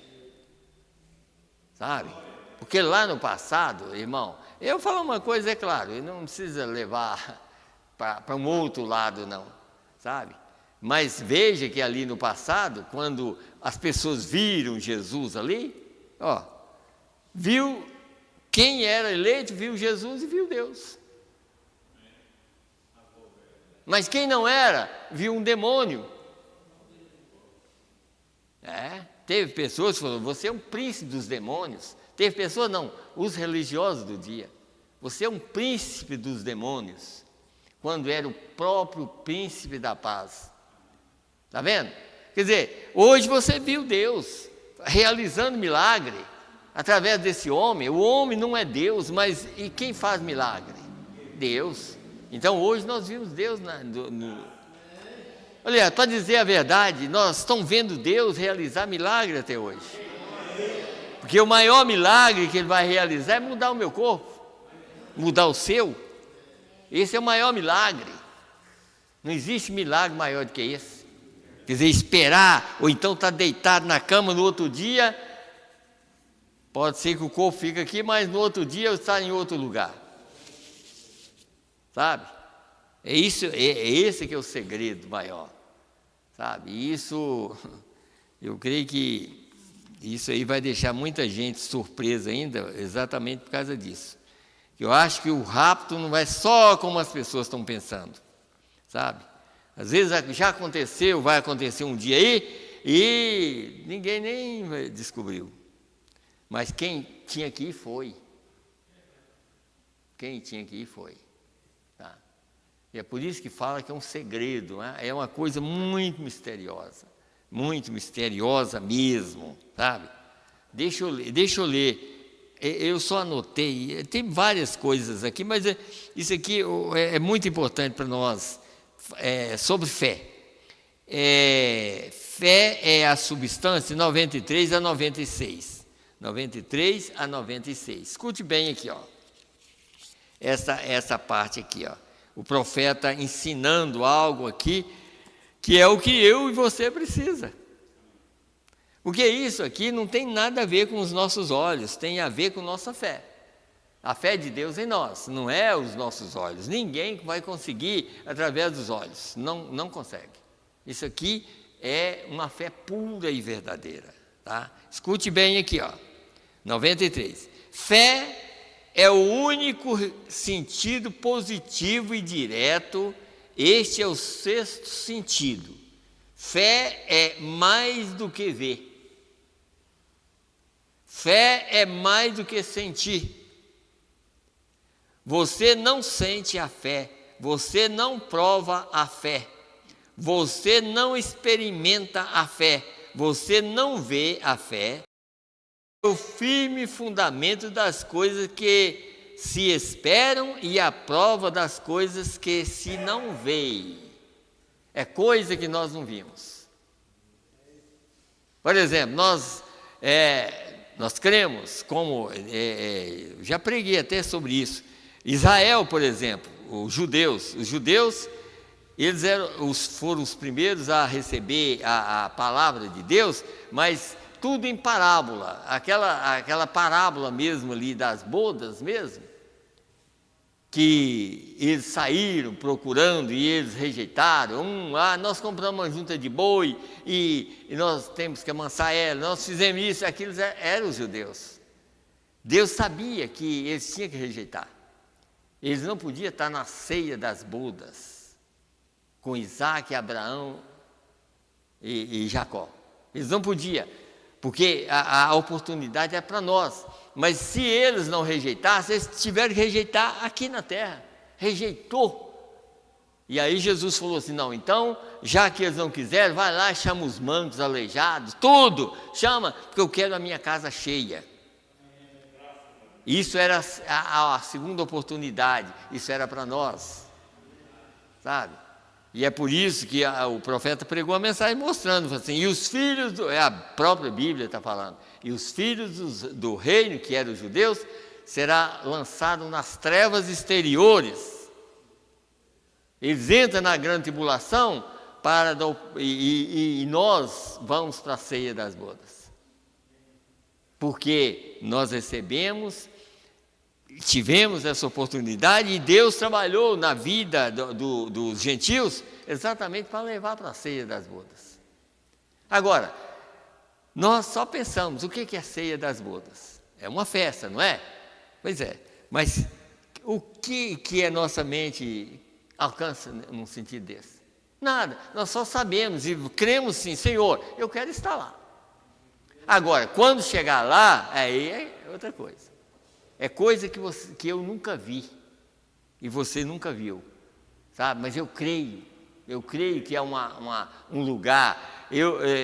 Speaker 1: Sabe? Porque lá no passado, irmão, eu falo uma coisa, é claro, não precisa levar para um outro lado, não, sabe? Mas veja que ali no passado, quando as pessoas viram Jesus ali, viu quem era eleito, viu Jesus e viu Deus. Mas quem não era, viu um demônio. Teve pessoas que falaram, você é um príncipe dos demônios. Teve pessoas, não, os religiosos do dia. Você é um príncipe dos demônios, quando era o próprio príncipe da paz. Está vendo? Quer dizer, hoje você viu Deus realizando milagre através desse homem. O homem não é Deus, mas e quem faz milagre? Deus. Então hoje nós vimos Deus Olha, para dizer a verdade, nós estamos vendo Deus realizar milagre até hoje. Porque o maior milagre que Ele vai realizar é mudar o meu corpo, mudar o seu. Esse é o maior milagre. Não existe milagre maior do que esse. Quer dizer, esperar, ou então estar deitado na cama no outro dia, pode ser que o corpo fique aqui, mas no outro dia eu estar em outro lugar. Sabe? Esse que é o segredo maior. Sabe? E isso, eu creio que isso aí vai deixar muita gente surpresa ainda, exatamente por causa disso. Eu acho que o rapto não vai só como as pessoas estão pensando, sabe? Às vezes já aconteceu, vai acontecer um dia aí, e ninguém nem descobriu. Mas quem tinha que ir foi. Quem tinha que ir foi. Tá? E é por isso que fala que é um segredo, né? É uma coisa muito misteriosa mesmo, sabe? Deixa eu ler. Eu só anotei, tem várias coisas aqui, mas isso aqui é muito importante para nós, sobre fé. Fé é a substância 93 a 96. 93 a 96. Escute bem aqui, essa parte aqui, o profeta ensinando algo aqui, que é o que eu e você precisa. Porque isso aqui não tem nada a ver com os nossos olhos, tem a ver com nossa fé. A fé de Deus em nós, não é os nossos olhos. Ninguém vai conseguir através dos olhos, não consegue. Isso aqui é uma fé pura e verdadeira. Tá? Escute bem aqui, 93. Fé é o único sentido positivo e direto, este é o sexto sentido. Fé é mais do que ver. Fé é mais do que sentir. Você não sente a fé, você não prova a fé, você não experimenta a fé, você não vê a fé. É o firme fundamento das coisas que se esperam e a prova das coisas que se não veem. É coisa que nós não vimos. Por exemplo, nós cremos, como já preguei até sobre isso. Israel, por exemplo, os judeus, eles foram os primeiros a receber a palavra de Deus, mas tudo em parábola, aquela parábola mesmo ali das bodas mesmo, que eles saíram procurando e eles rejeitaram. Nós compramos uma junta de boi e nós temos que amansar ela, nós fizemos isso, aqueles eram os judeus. Deus sabia que eles tinham que rejeitar. Eles não podiam estar na ceia das bodas, com Isaac e Abraão e Jacó. Eles não podiam, porque a oportunidade é para nós. Mas se eles não rejeitassem, eles tiveram que rejeitar aqui na terra. Rejeitou. E aí Jesus falou assim, não, então, já que eles não quiseram, vai lá e chama os mancos, aleijados, tudo, chama, porque eu quero a minha casa cheia. Isso era a segunda oportunidade, isso era para nós, sabe? E é por isso que o profeta pregou a mensagem mostrando, assim, e os filhos, a própria Bíblia está falando, e os filhos do reino, que eram os judeus, será lançado nas trevas exteriores. Eles entram na grande tribulação e nós vamos para a ceia das bodas. Porque nós tivemos essa oportunidade e Deus trabalhou na vida dos gentios exatamente para levar para a ceia das bodas. Agora, nós só pensamos, o que é a ceia das bodas? É uma festa, não é? Pois é, mas o que a nossa mente alcança num sentido desse? Nada, nós só sabemos e cremos sim, Senhor, eu quero estar lá. Agora, quando chegar lá, aí é outra coisa. É coisa que eu nunca vi e você nunca viu, sabe? Mas eu creio que é um lugar,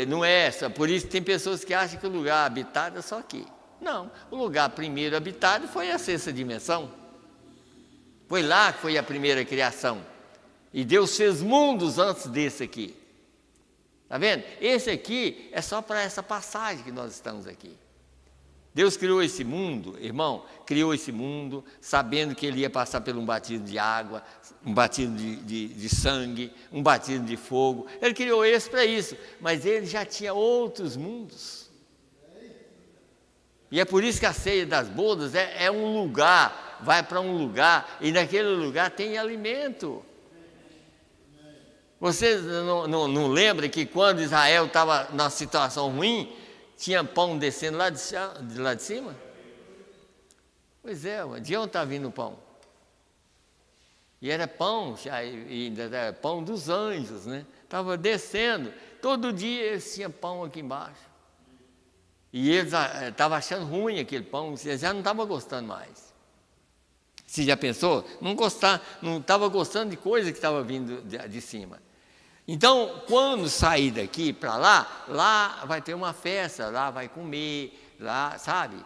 Speaker 1: não é essa, por isso tem pessoas que acham que o lugar habitado é só aqui. Não, o lugar primeiro habitado foi a sexta dimensão. Foi lá que foi a primeira criação. E Deus fez mundos antes desse aqui. Está vendo? Esse aqui é só para essa passagem que nós estamos aqui. Deus criou esse mundo, irmão, criou esse mundo sabendo que ele ia passar por um batismo de água, um batismo de sangue, um batismo de fogo. Ele criou esse para isso, mas ele já tinha outros mundos. E é por isso que a ceia das bodas é um lugar, vai para um lugar, e naquele lugar tem alimento. Você não lembra que quando Israel estava numa situação ruim, tinha pão descendo lá de cima? Pois é, de onde está vindo o pão? E era pão, era pão dos anjos, né? Estava descendo, todo dia eles tinham pão aqui embaixo. E eles estavam achando ruim aquele pão, eles já não estavam gostando mais. Você já pensou? Não estava gostando de coisa que estava vindo de cima. Então, quando sair daqui para lá vai ter uma festa, lá vai comer, lá, sabe?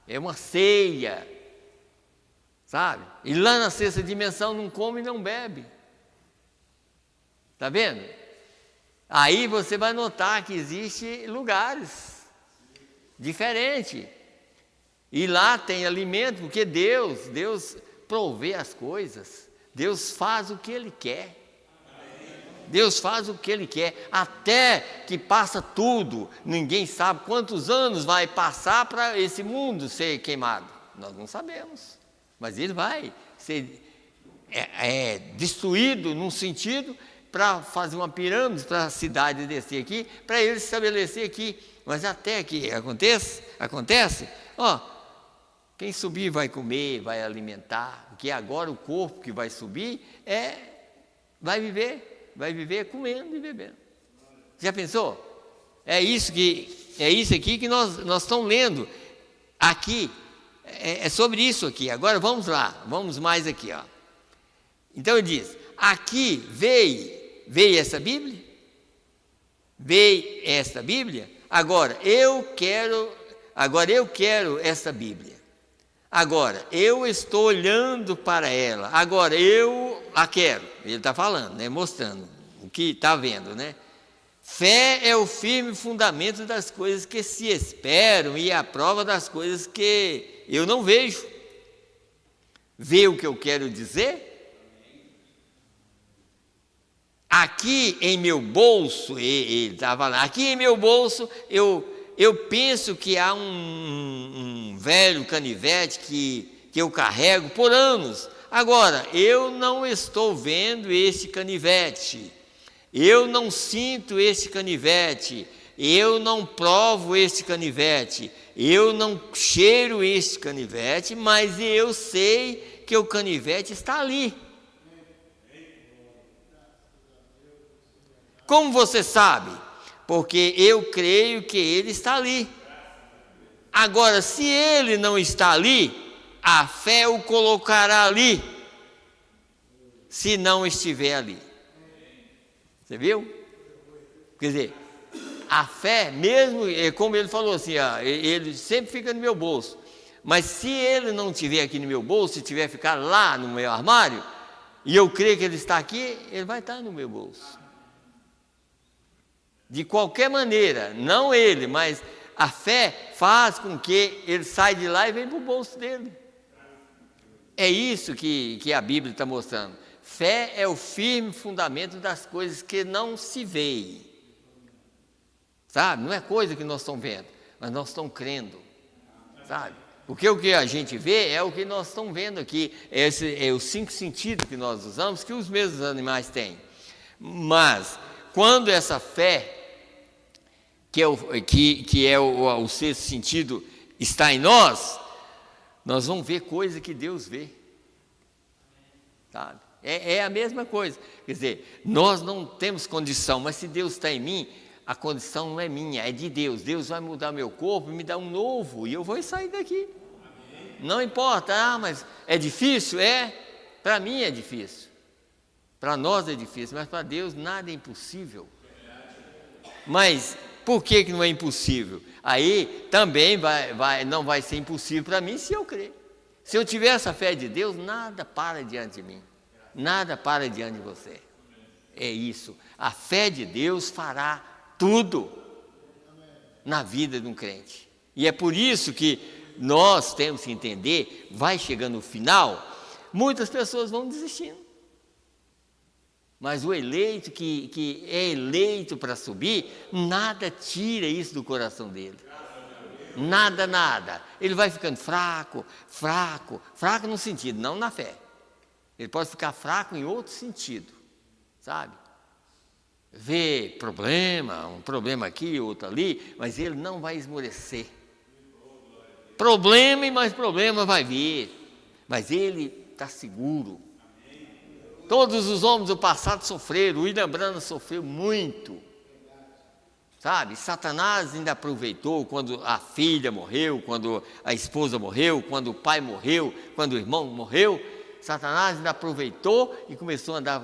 Speaker 1: É uma ceia, sabe? E lá na sexta dimensão não come e não bebe. Está vendo? Aí você vai notar que existem lugares diferentes. E lá tem alimento, porque Deus provê as coisas. Deus faz o que Ele quer. Deus faz o que Ele quer, até que passa tudo. Ninguém sabe quantos anos vai passar para esse mundo ser queimado. Nós não sabemos, mas ele vai ser destruído num sentido para fazer uma pirâmide para a cidade descer aqui, para ele se estabelecer aqui. Mas até que acontece, quem subir vai comer, vai alimentar, porque agora o corpo que vai subir vai viver comendo e bebendo. Já pensou? É isso aqui que nós estamos lendo aqui. É sobre isso aqui. Agora vamos lá, vamos mais aqui, ó. Então ele diz: aqui veio essa Bíblia? Veio esta Bíblia? Agora eu quero essa Bíblia. Agora eu estou olhando para ela. Agora eu a quero. Ele está falando, né? Mostrando o que está vendo, né? Fé é o firme fundamento das coisas que se esperam e a prova das coisas que eu não vejo. Vê o que eu quero dizer? Aqui em meu bolso, ele estava lá, aqui em meu bolso eu penso que há um velho canivete que eu carrego por anos. Agora, eu não estou vendo este canivete, eu não sinto este canivete, eu não provo este canivete, eu não cheiro este canivete, mas eu sei que o canivete está ali. Como você sabe? porque eu creio que Ele está ali. Agora, se Ele não está ali, a fé o colocará ali, se não estiver ali. Você viu? Quer dizer, a fé, mesmo, como ele falou assim, ele sempre fica no meu bolso. Mas se ele não estiver aqui no meu bolso, se tiver ficar lá no meu armário, e eu creio que ele está aqui, ele vai estar no meu bolso. De qualquer maneira, não ele, mas a fé faz com que ele saia de lá e venha para o bolso dele. É isso que a Bíblia está mostrando. Fé é o firme fundamento das coisas que não se veem. Sabe? Não é coisa que nós estamos vendo, mas nós estamos crendo. Sabe? Porque o que a gente vê é o que nós estamos vendo aqui. Esse é os 5 sentidos que nós usamos, que os mesmos animais têm. Mas, quando essa fé, que é o 6º sentido, está em nós, nós vamos ver coisa que Deus vê. Sabe? É a mesma coisa. Quer dizer, nós não temos condição, mas se Deus está em mim, a condição não é minha, é de Deus. Deus vai mudar meu corpo e me dar um novo, e eu vou sair daqui. Não importa, mas é difícil? Para mim é difícil. Para nós é difícil, mas para Deus nada é impossível. Mas por que não é impossível? Aí também não vai ser impossível para mim se eu crer. Se eu tiver essa fé de Deus, nada para diante de mim. Nada para diante de você. É isso. A fé de Deus fará tudo na vida de um crente. E é por isso que nós temos que entender, vai chegando o final, muitas pessoas vão desistindo. Mas o eleito que é eleito para subir, nada tira isso do coração dele. Nada. Ele vai ficando fraco no sentido, não na fé. Ele pode ficar fraco em outro sentido, sabe? Vê um problema aqui, outro ali, mas ele não vai esmorecer. Problema e mais problema vai vir, mas ele está seguro. Todos os homens do passado sofreram, o William Branham sofreu muito, sabe? Satanás ainda aproveitou quando a filha morreu, quando a esposa morreu, quando o pai morreu, quando o irmão morreu. Satanás ainda aproveitou e começou a andar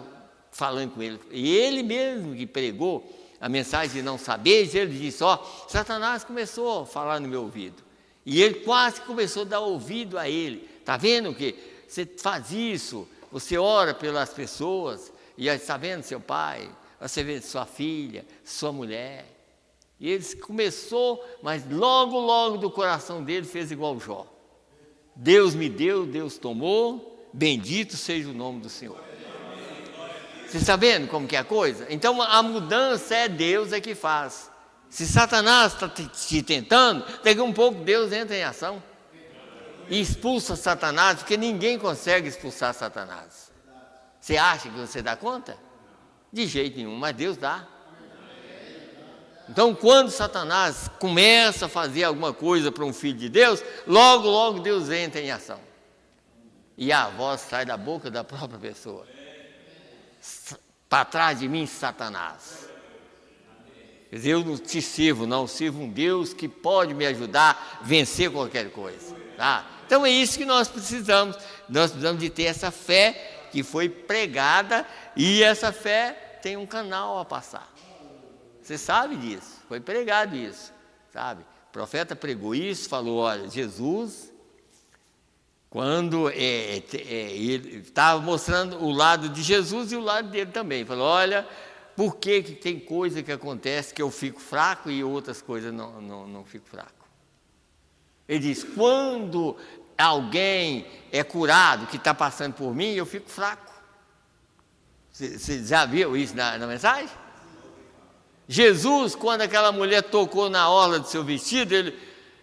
Speaker 1: falando com ele. E ele mesmo que pregou a mensagem de não saber, ele disse, Satanás começou a falar no meu ouvido. E ele quase começou a dar ouvido a ele. Está vendo que você faz isso, você ora pelas pessoas, e está vendo seu pai, você vê sua filha, sua mulher. E ele começou, mas logo do coração dele fez igual Jó. Deus me deu, Deus tomou, bendito seja o nome do Senhor. Você está vendo como que é a coisa? Então a mudança é Deus que faz. Se Satanás está te tentando, daqui a um pouco Deus entra em ação e expulsa Satanás, porque ninguém consegue expulsar Satanás. Você acha que você dá conta? De jeito nenhum, mas Deus dá. Então, quando Satanás começa a fazer alguma coisa para um filho de Deus, logo Deus entra em ação. E a voz sai da boca da própria pessoa. Para trás de mim, Satanás. Quer dizer, eu não te sirvo, não. Eu sirvo um Deus que pode me ajudar a vencer qualquer coisa. Tá? Então, é isso que nós precisamos. Nós precisamos de ter essa fé que foi pregada, e essa fé tem um canal a passar. Você sabe disso, foi pregado isso, sabe? O profeta pregou isso, falou, olha, Jesus, quando ele estava mostrando o lado de Jesus e o lado dele também, falou, olha, por que tem coisa que acontece que eu fico fraco e outras coisas não fico fraco? Ele diz, quando alguém é curado, que está passando por mim, eu fico fraco. Você já viu isso na mensagem? Jesus, quando aquela mulher tocou na orla do seu vestido,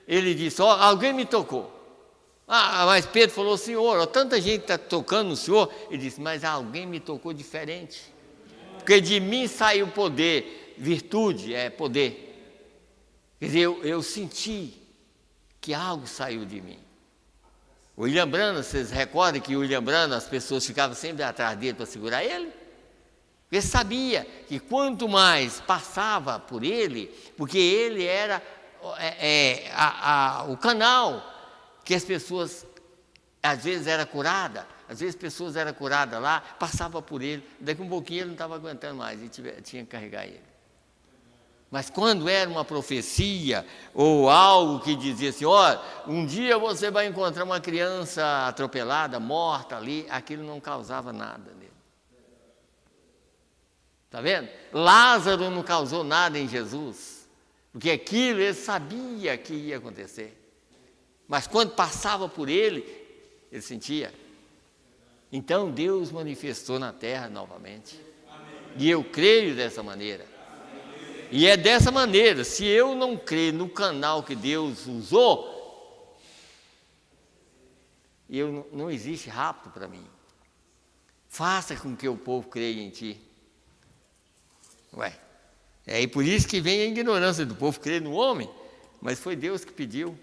Speaker 1: ele disse, alguém me tocou. Mas Pedro falou, Senhor, tanta gente está tocando no Senhor. Ele disse, mas alguém me tocou diferente. Porque de mim saiu poder, virtude é poder. Quer dizer, eu senti que algo saiu de mim. O William Branham, vocês recordam que o William Branham, as pessoas ficavam sempre atrás dele para segurar ele? Ele sabia que quanto mais passava por ele, porque ele era o canal que as pessoas, às vezes era curada, às vezes pessoas eram curadas lá, passava por ele, daqui um pouquinho ele não estava aguentando mais, e tinha que carregar ele. Mas quando era uma profecia, ou algo que dizia assim, olha, um dia você vai encontrar uma criança atropelada, morta ali, aquilo não causava nada nele. Está vendo? Lázaro não causou nada em Jesus, porque aquilo ele sabia que ia acontecer. Mas quando passava por ele, ele sentia. Então Deus manifestou na terra novamente. E eu creio dessa maneira. E é dessa maneira, se eu não crer no canal que Deus usou, não existe rapto para mim. Faça com que o povo creia em ti. É por isso que vem a ignorância do povo crer no homem, mas foi Deus que pediu.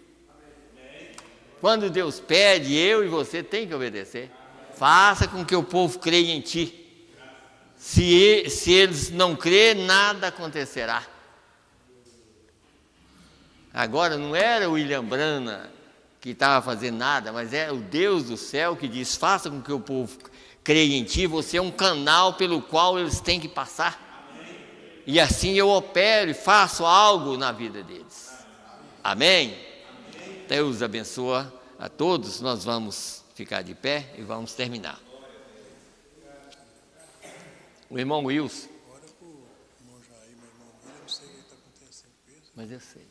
Speaker 1: Quando Deus pede, eu e você tem que obedecer. Faça com que o povo creia em ti. Se eles não crerem, nada acontecerá. Agora, não era o William Brana que estava fazendo nada, mas é o Deus do céu que diz, faça com que o povo creia em ti, você é um canal pelo qual eles têm que passar. E assim eu opero e faço algo na vida deles. Amém? Deus abençoa a todos, nós vamos ficar de pé e vamos terminar. O irmão Wilson.
Speaker 2: Agora para o irmão Jair, meu irmão, eu não sei o que está acontecendo com ele.
Speaker 1: Mas eu sei.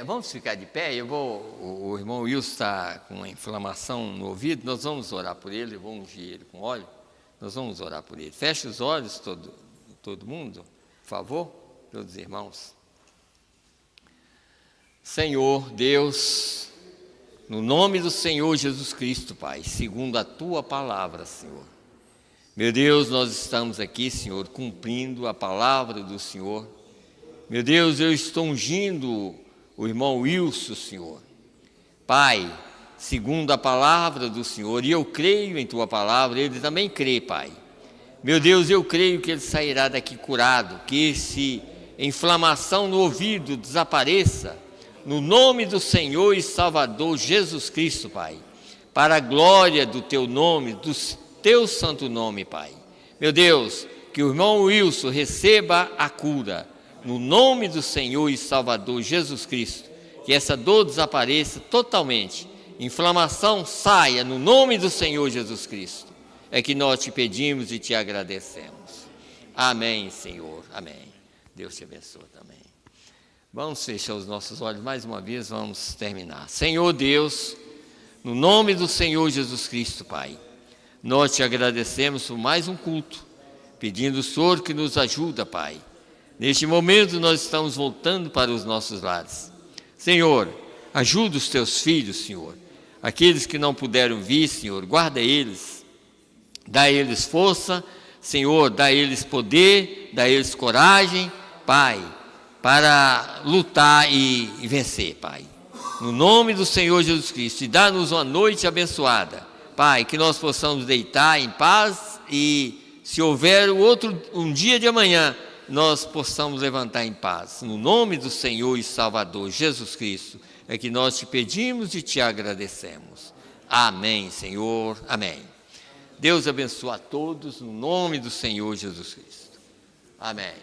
Speaker 1: Vamos ficar de pé. O irmão Wilson está com uma inflamação no ouvido. Nós vamos orar por ele. Vamos ungir ele com óleo. Nós vamos orar por ele. Feche os olhos, todo mundo, por favor, todos os irmãos. Senhor Deus, no nome do Senhor Jesus Cristo, Pai, segundo a Tua palavra, Senhor. Meu Deus, nós estamos aqui, Senhor, cumprindo a palavra do Senhor. Meu Deus, eu estou ungindo o irmão Wilson, Senhor. Pai, segundo a palavra do Senhor, e eu creio em Tua palavra, ele também crê, Pai. Meu Deus, eu creio que ele sairá daqui curado, que esse inflamação no ouvido desapareça, no nome do Senhor e Salvador Jesus Cristo, Pai, para a glória do Teu nome, do Teu santo nome, Pai. Meu Deus, que o irmão Wilson receba a cura, no nome do Senhor e Salvador Jesus Cristo, que essa dor desapareça totalmente, inflamação saia, no nome do Senhor Jesus Cristo. É que nós te pedimos e te agradecemos. Amém, Senhor, amém. Deus te abençoe também. Vamos fechar os nossos olhos mais uma vez, vamos terminar. Senhor Deus, no nome do Senhor Jesus Cristo, Pai, nós te agradecemos por mais um culto, pedindo ao Senhor que nos ajuda, Pai. Neste momento nós estamos voltando para os nossos lares. Senhor, ajuda os teus filhos, Senhor. Aqueles que não puderam vir, Senhor, guarda eles. Dá a eles força, Senhor, dá a eles poder, dá a eles coragem, Pai, para lutar e vencer, Pai. No nome do Senhor Jesus Cristo, e dá-nos uma noite abençoada, Pai, que nós possamos deitar em paz e, se houver um dia de amanhã, nós possamos levantar em paz. No nome do Senhor e Salvador Jesus Cristo, é que nós te pedimos e te agradecemos. Amém, Senhor, amém. Deus abençoe a todos, no nome do Senhor Jesus Cristo. Amém.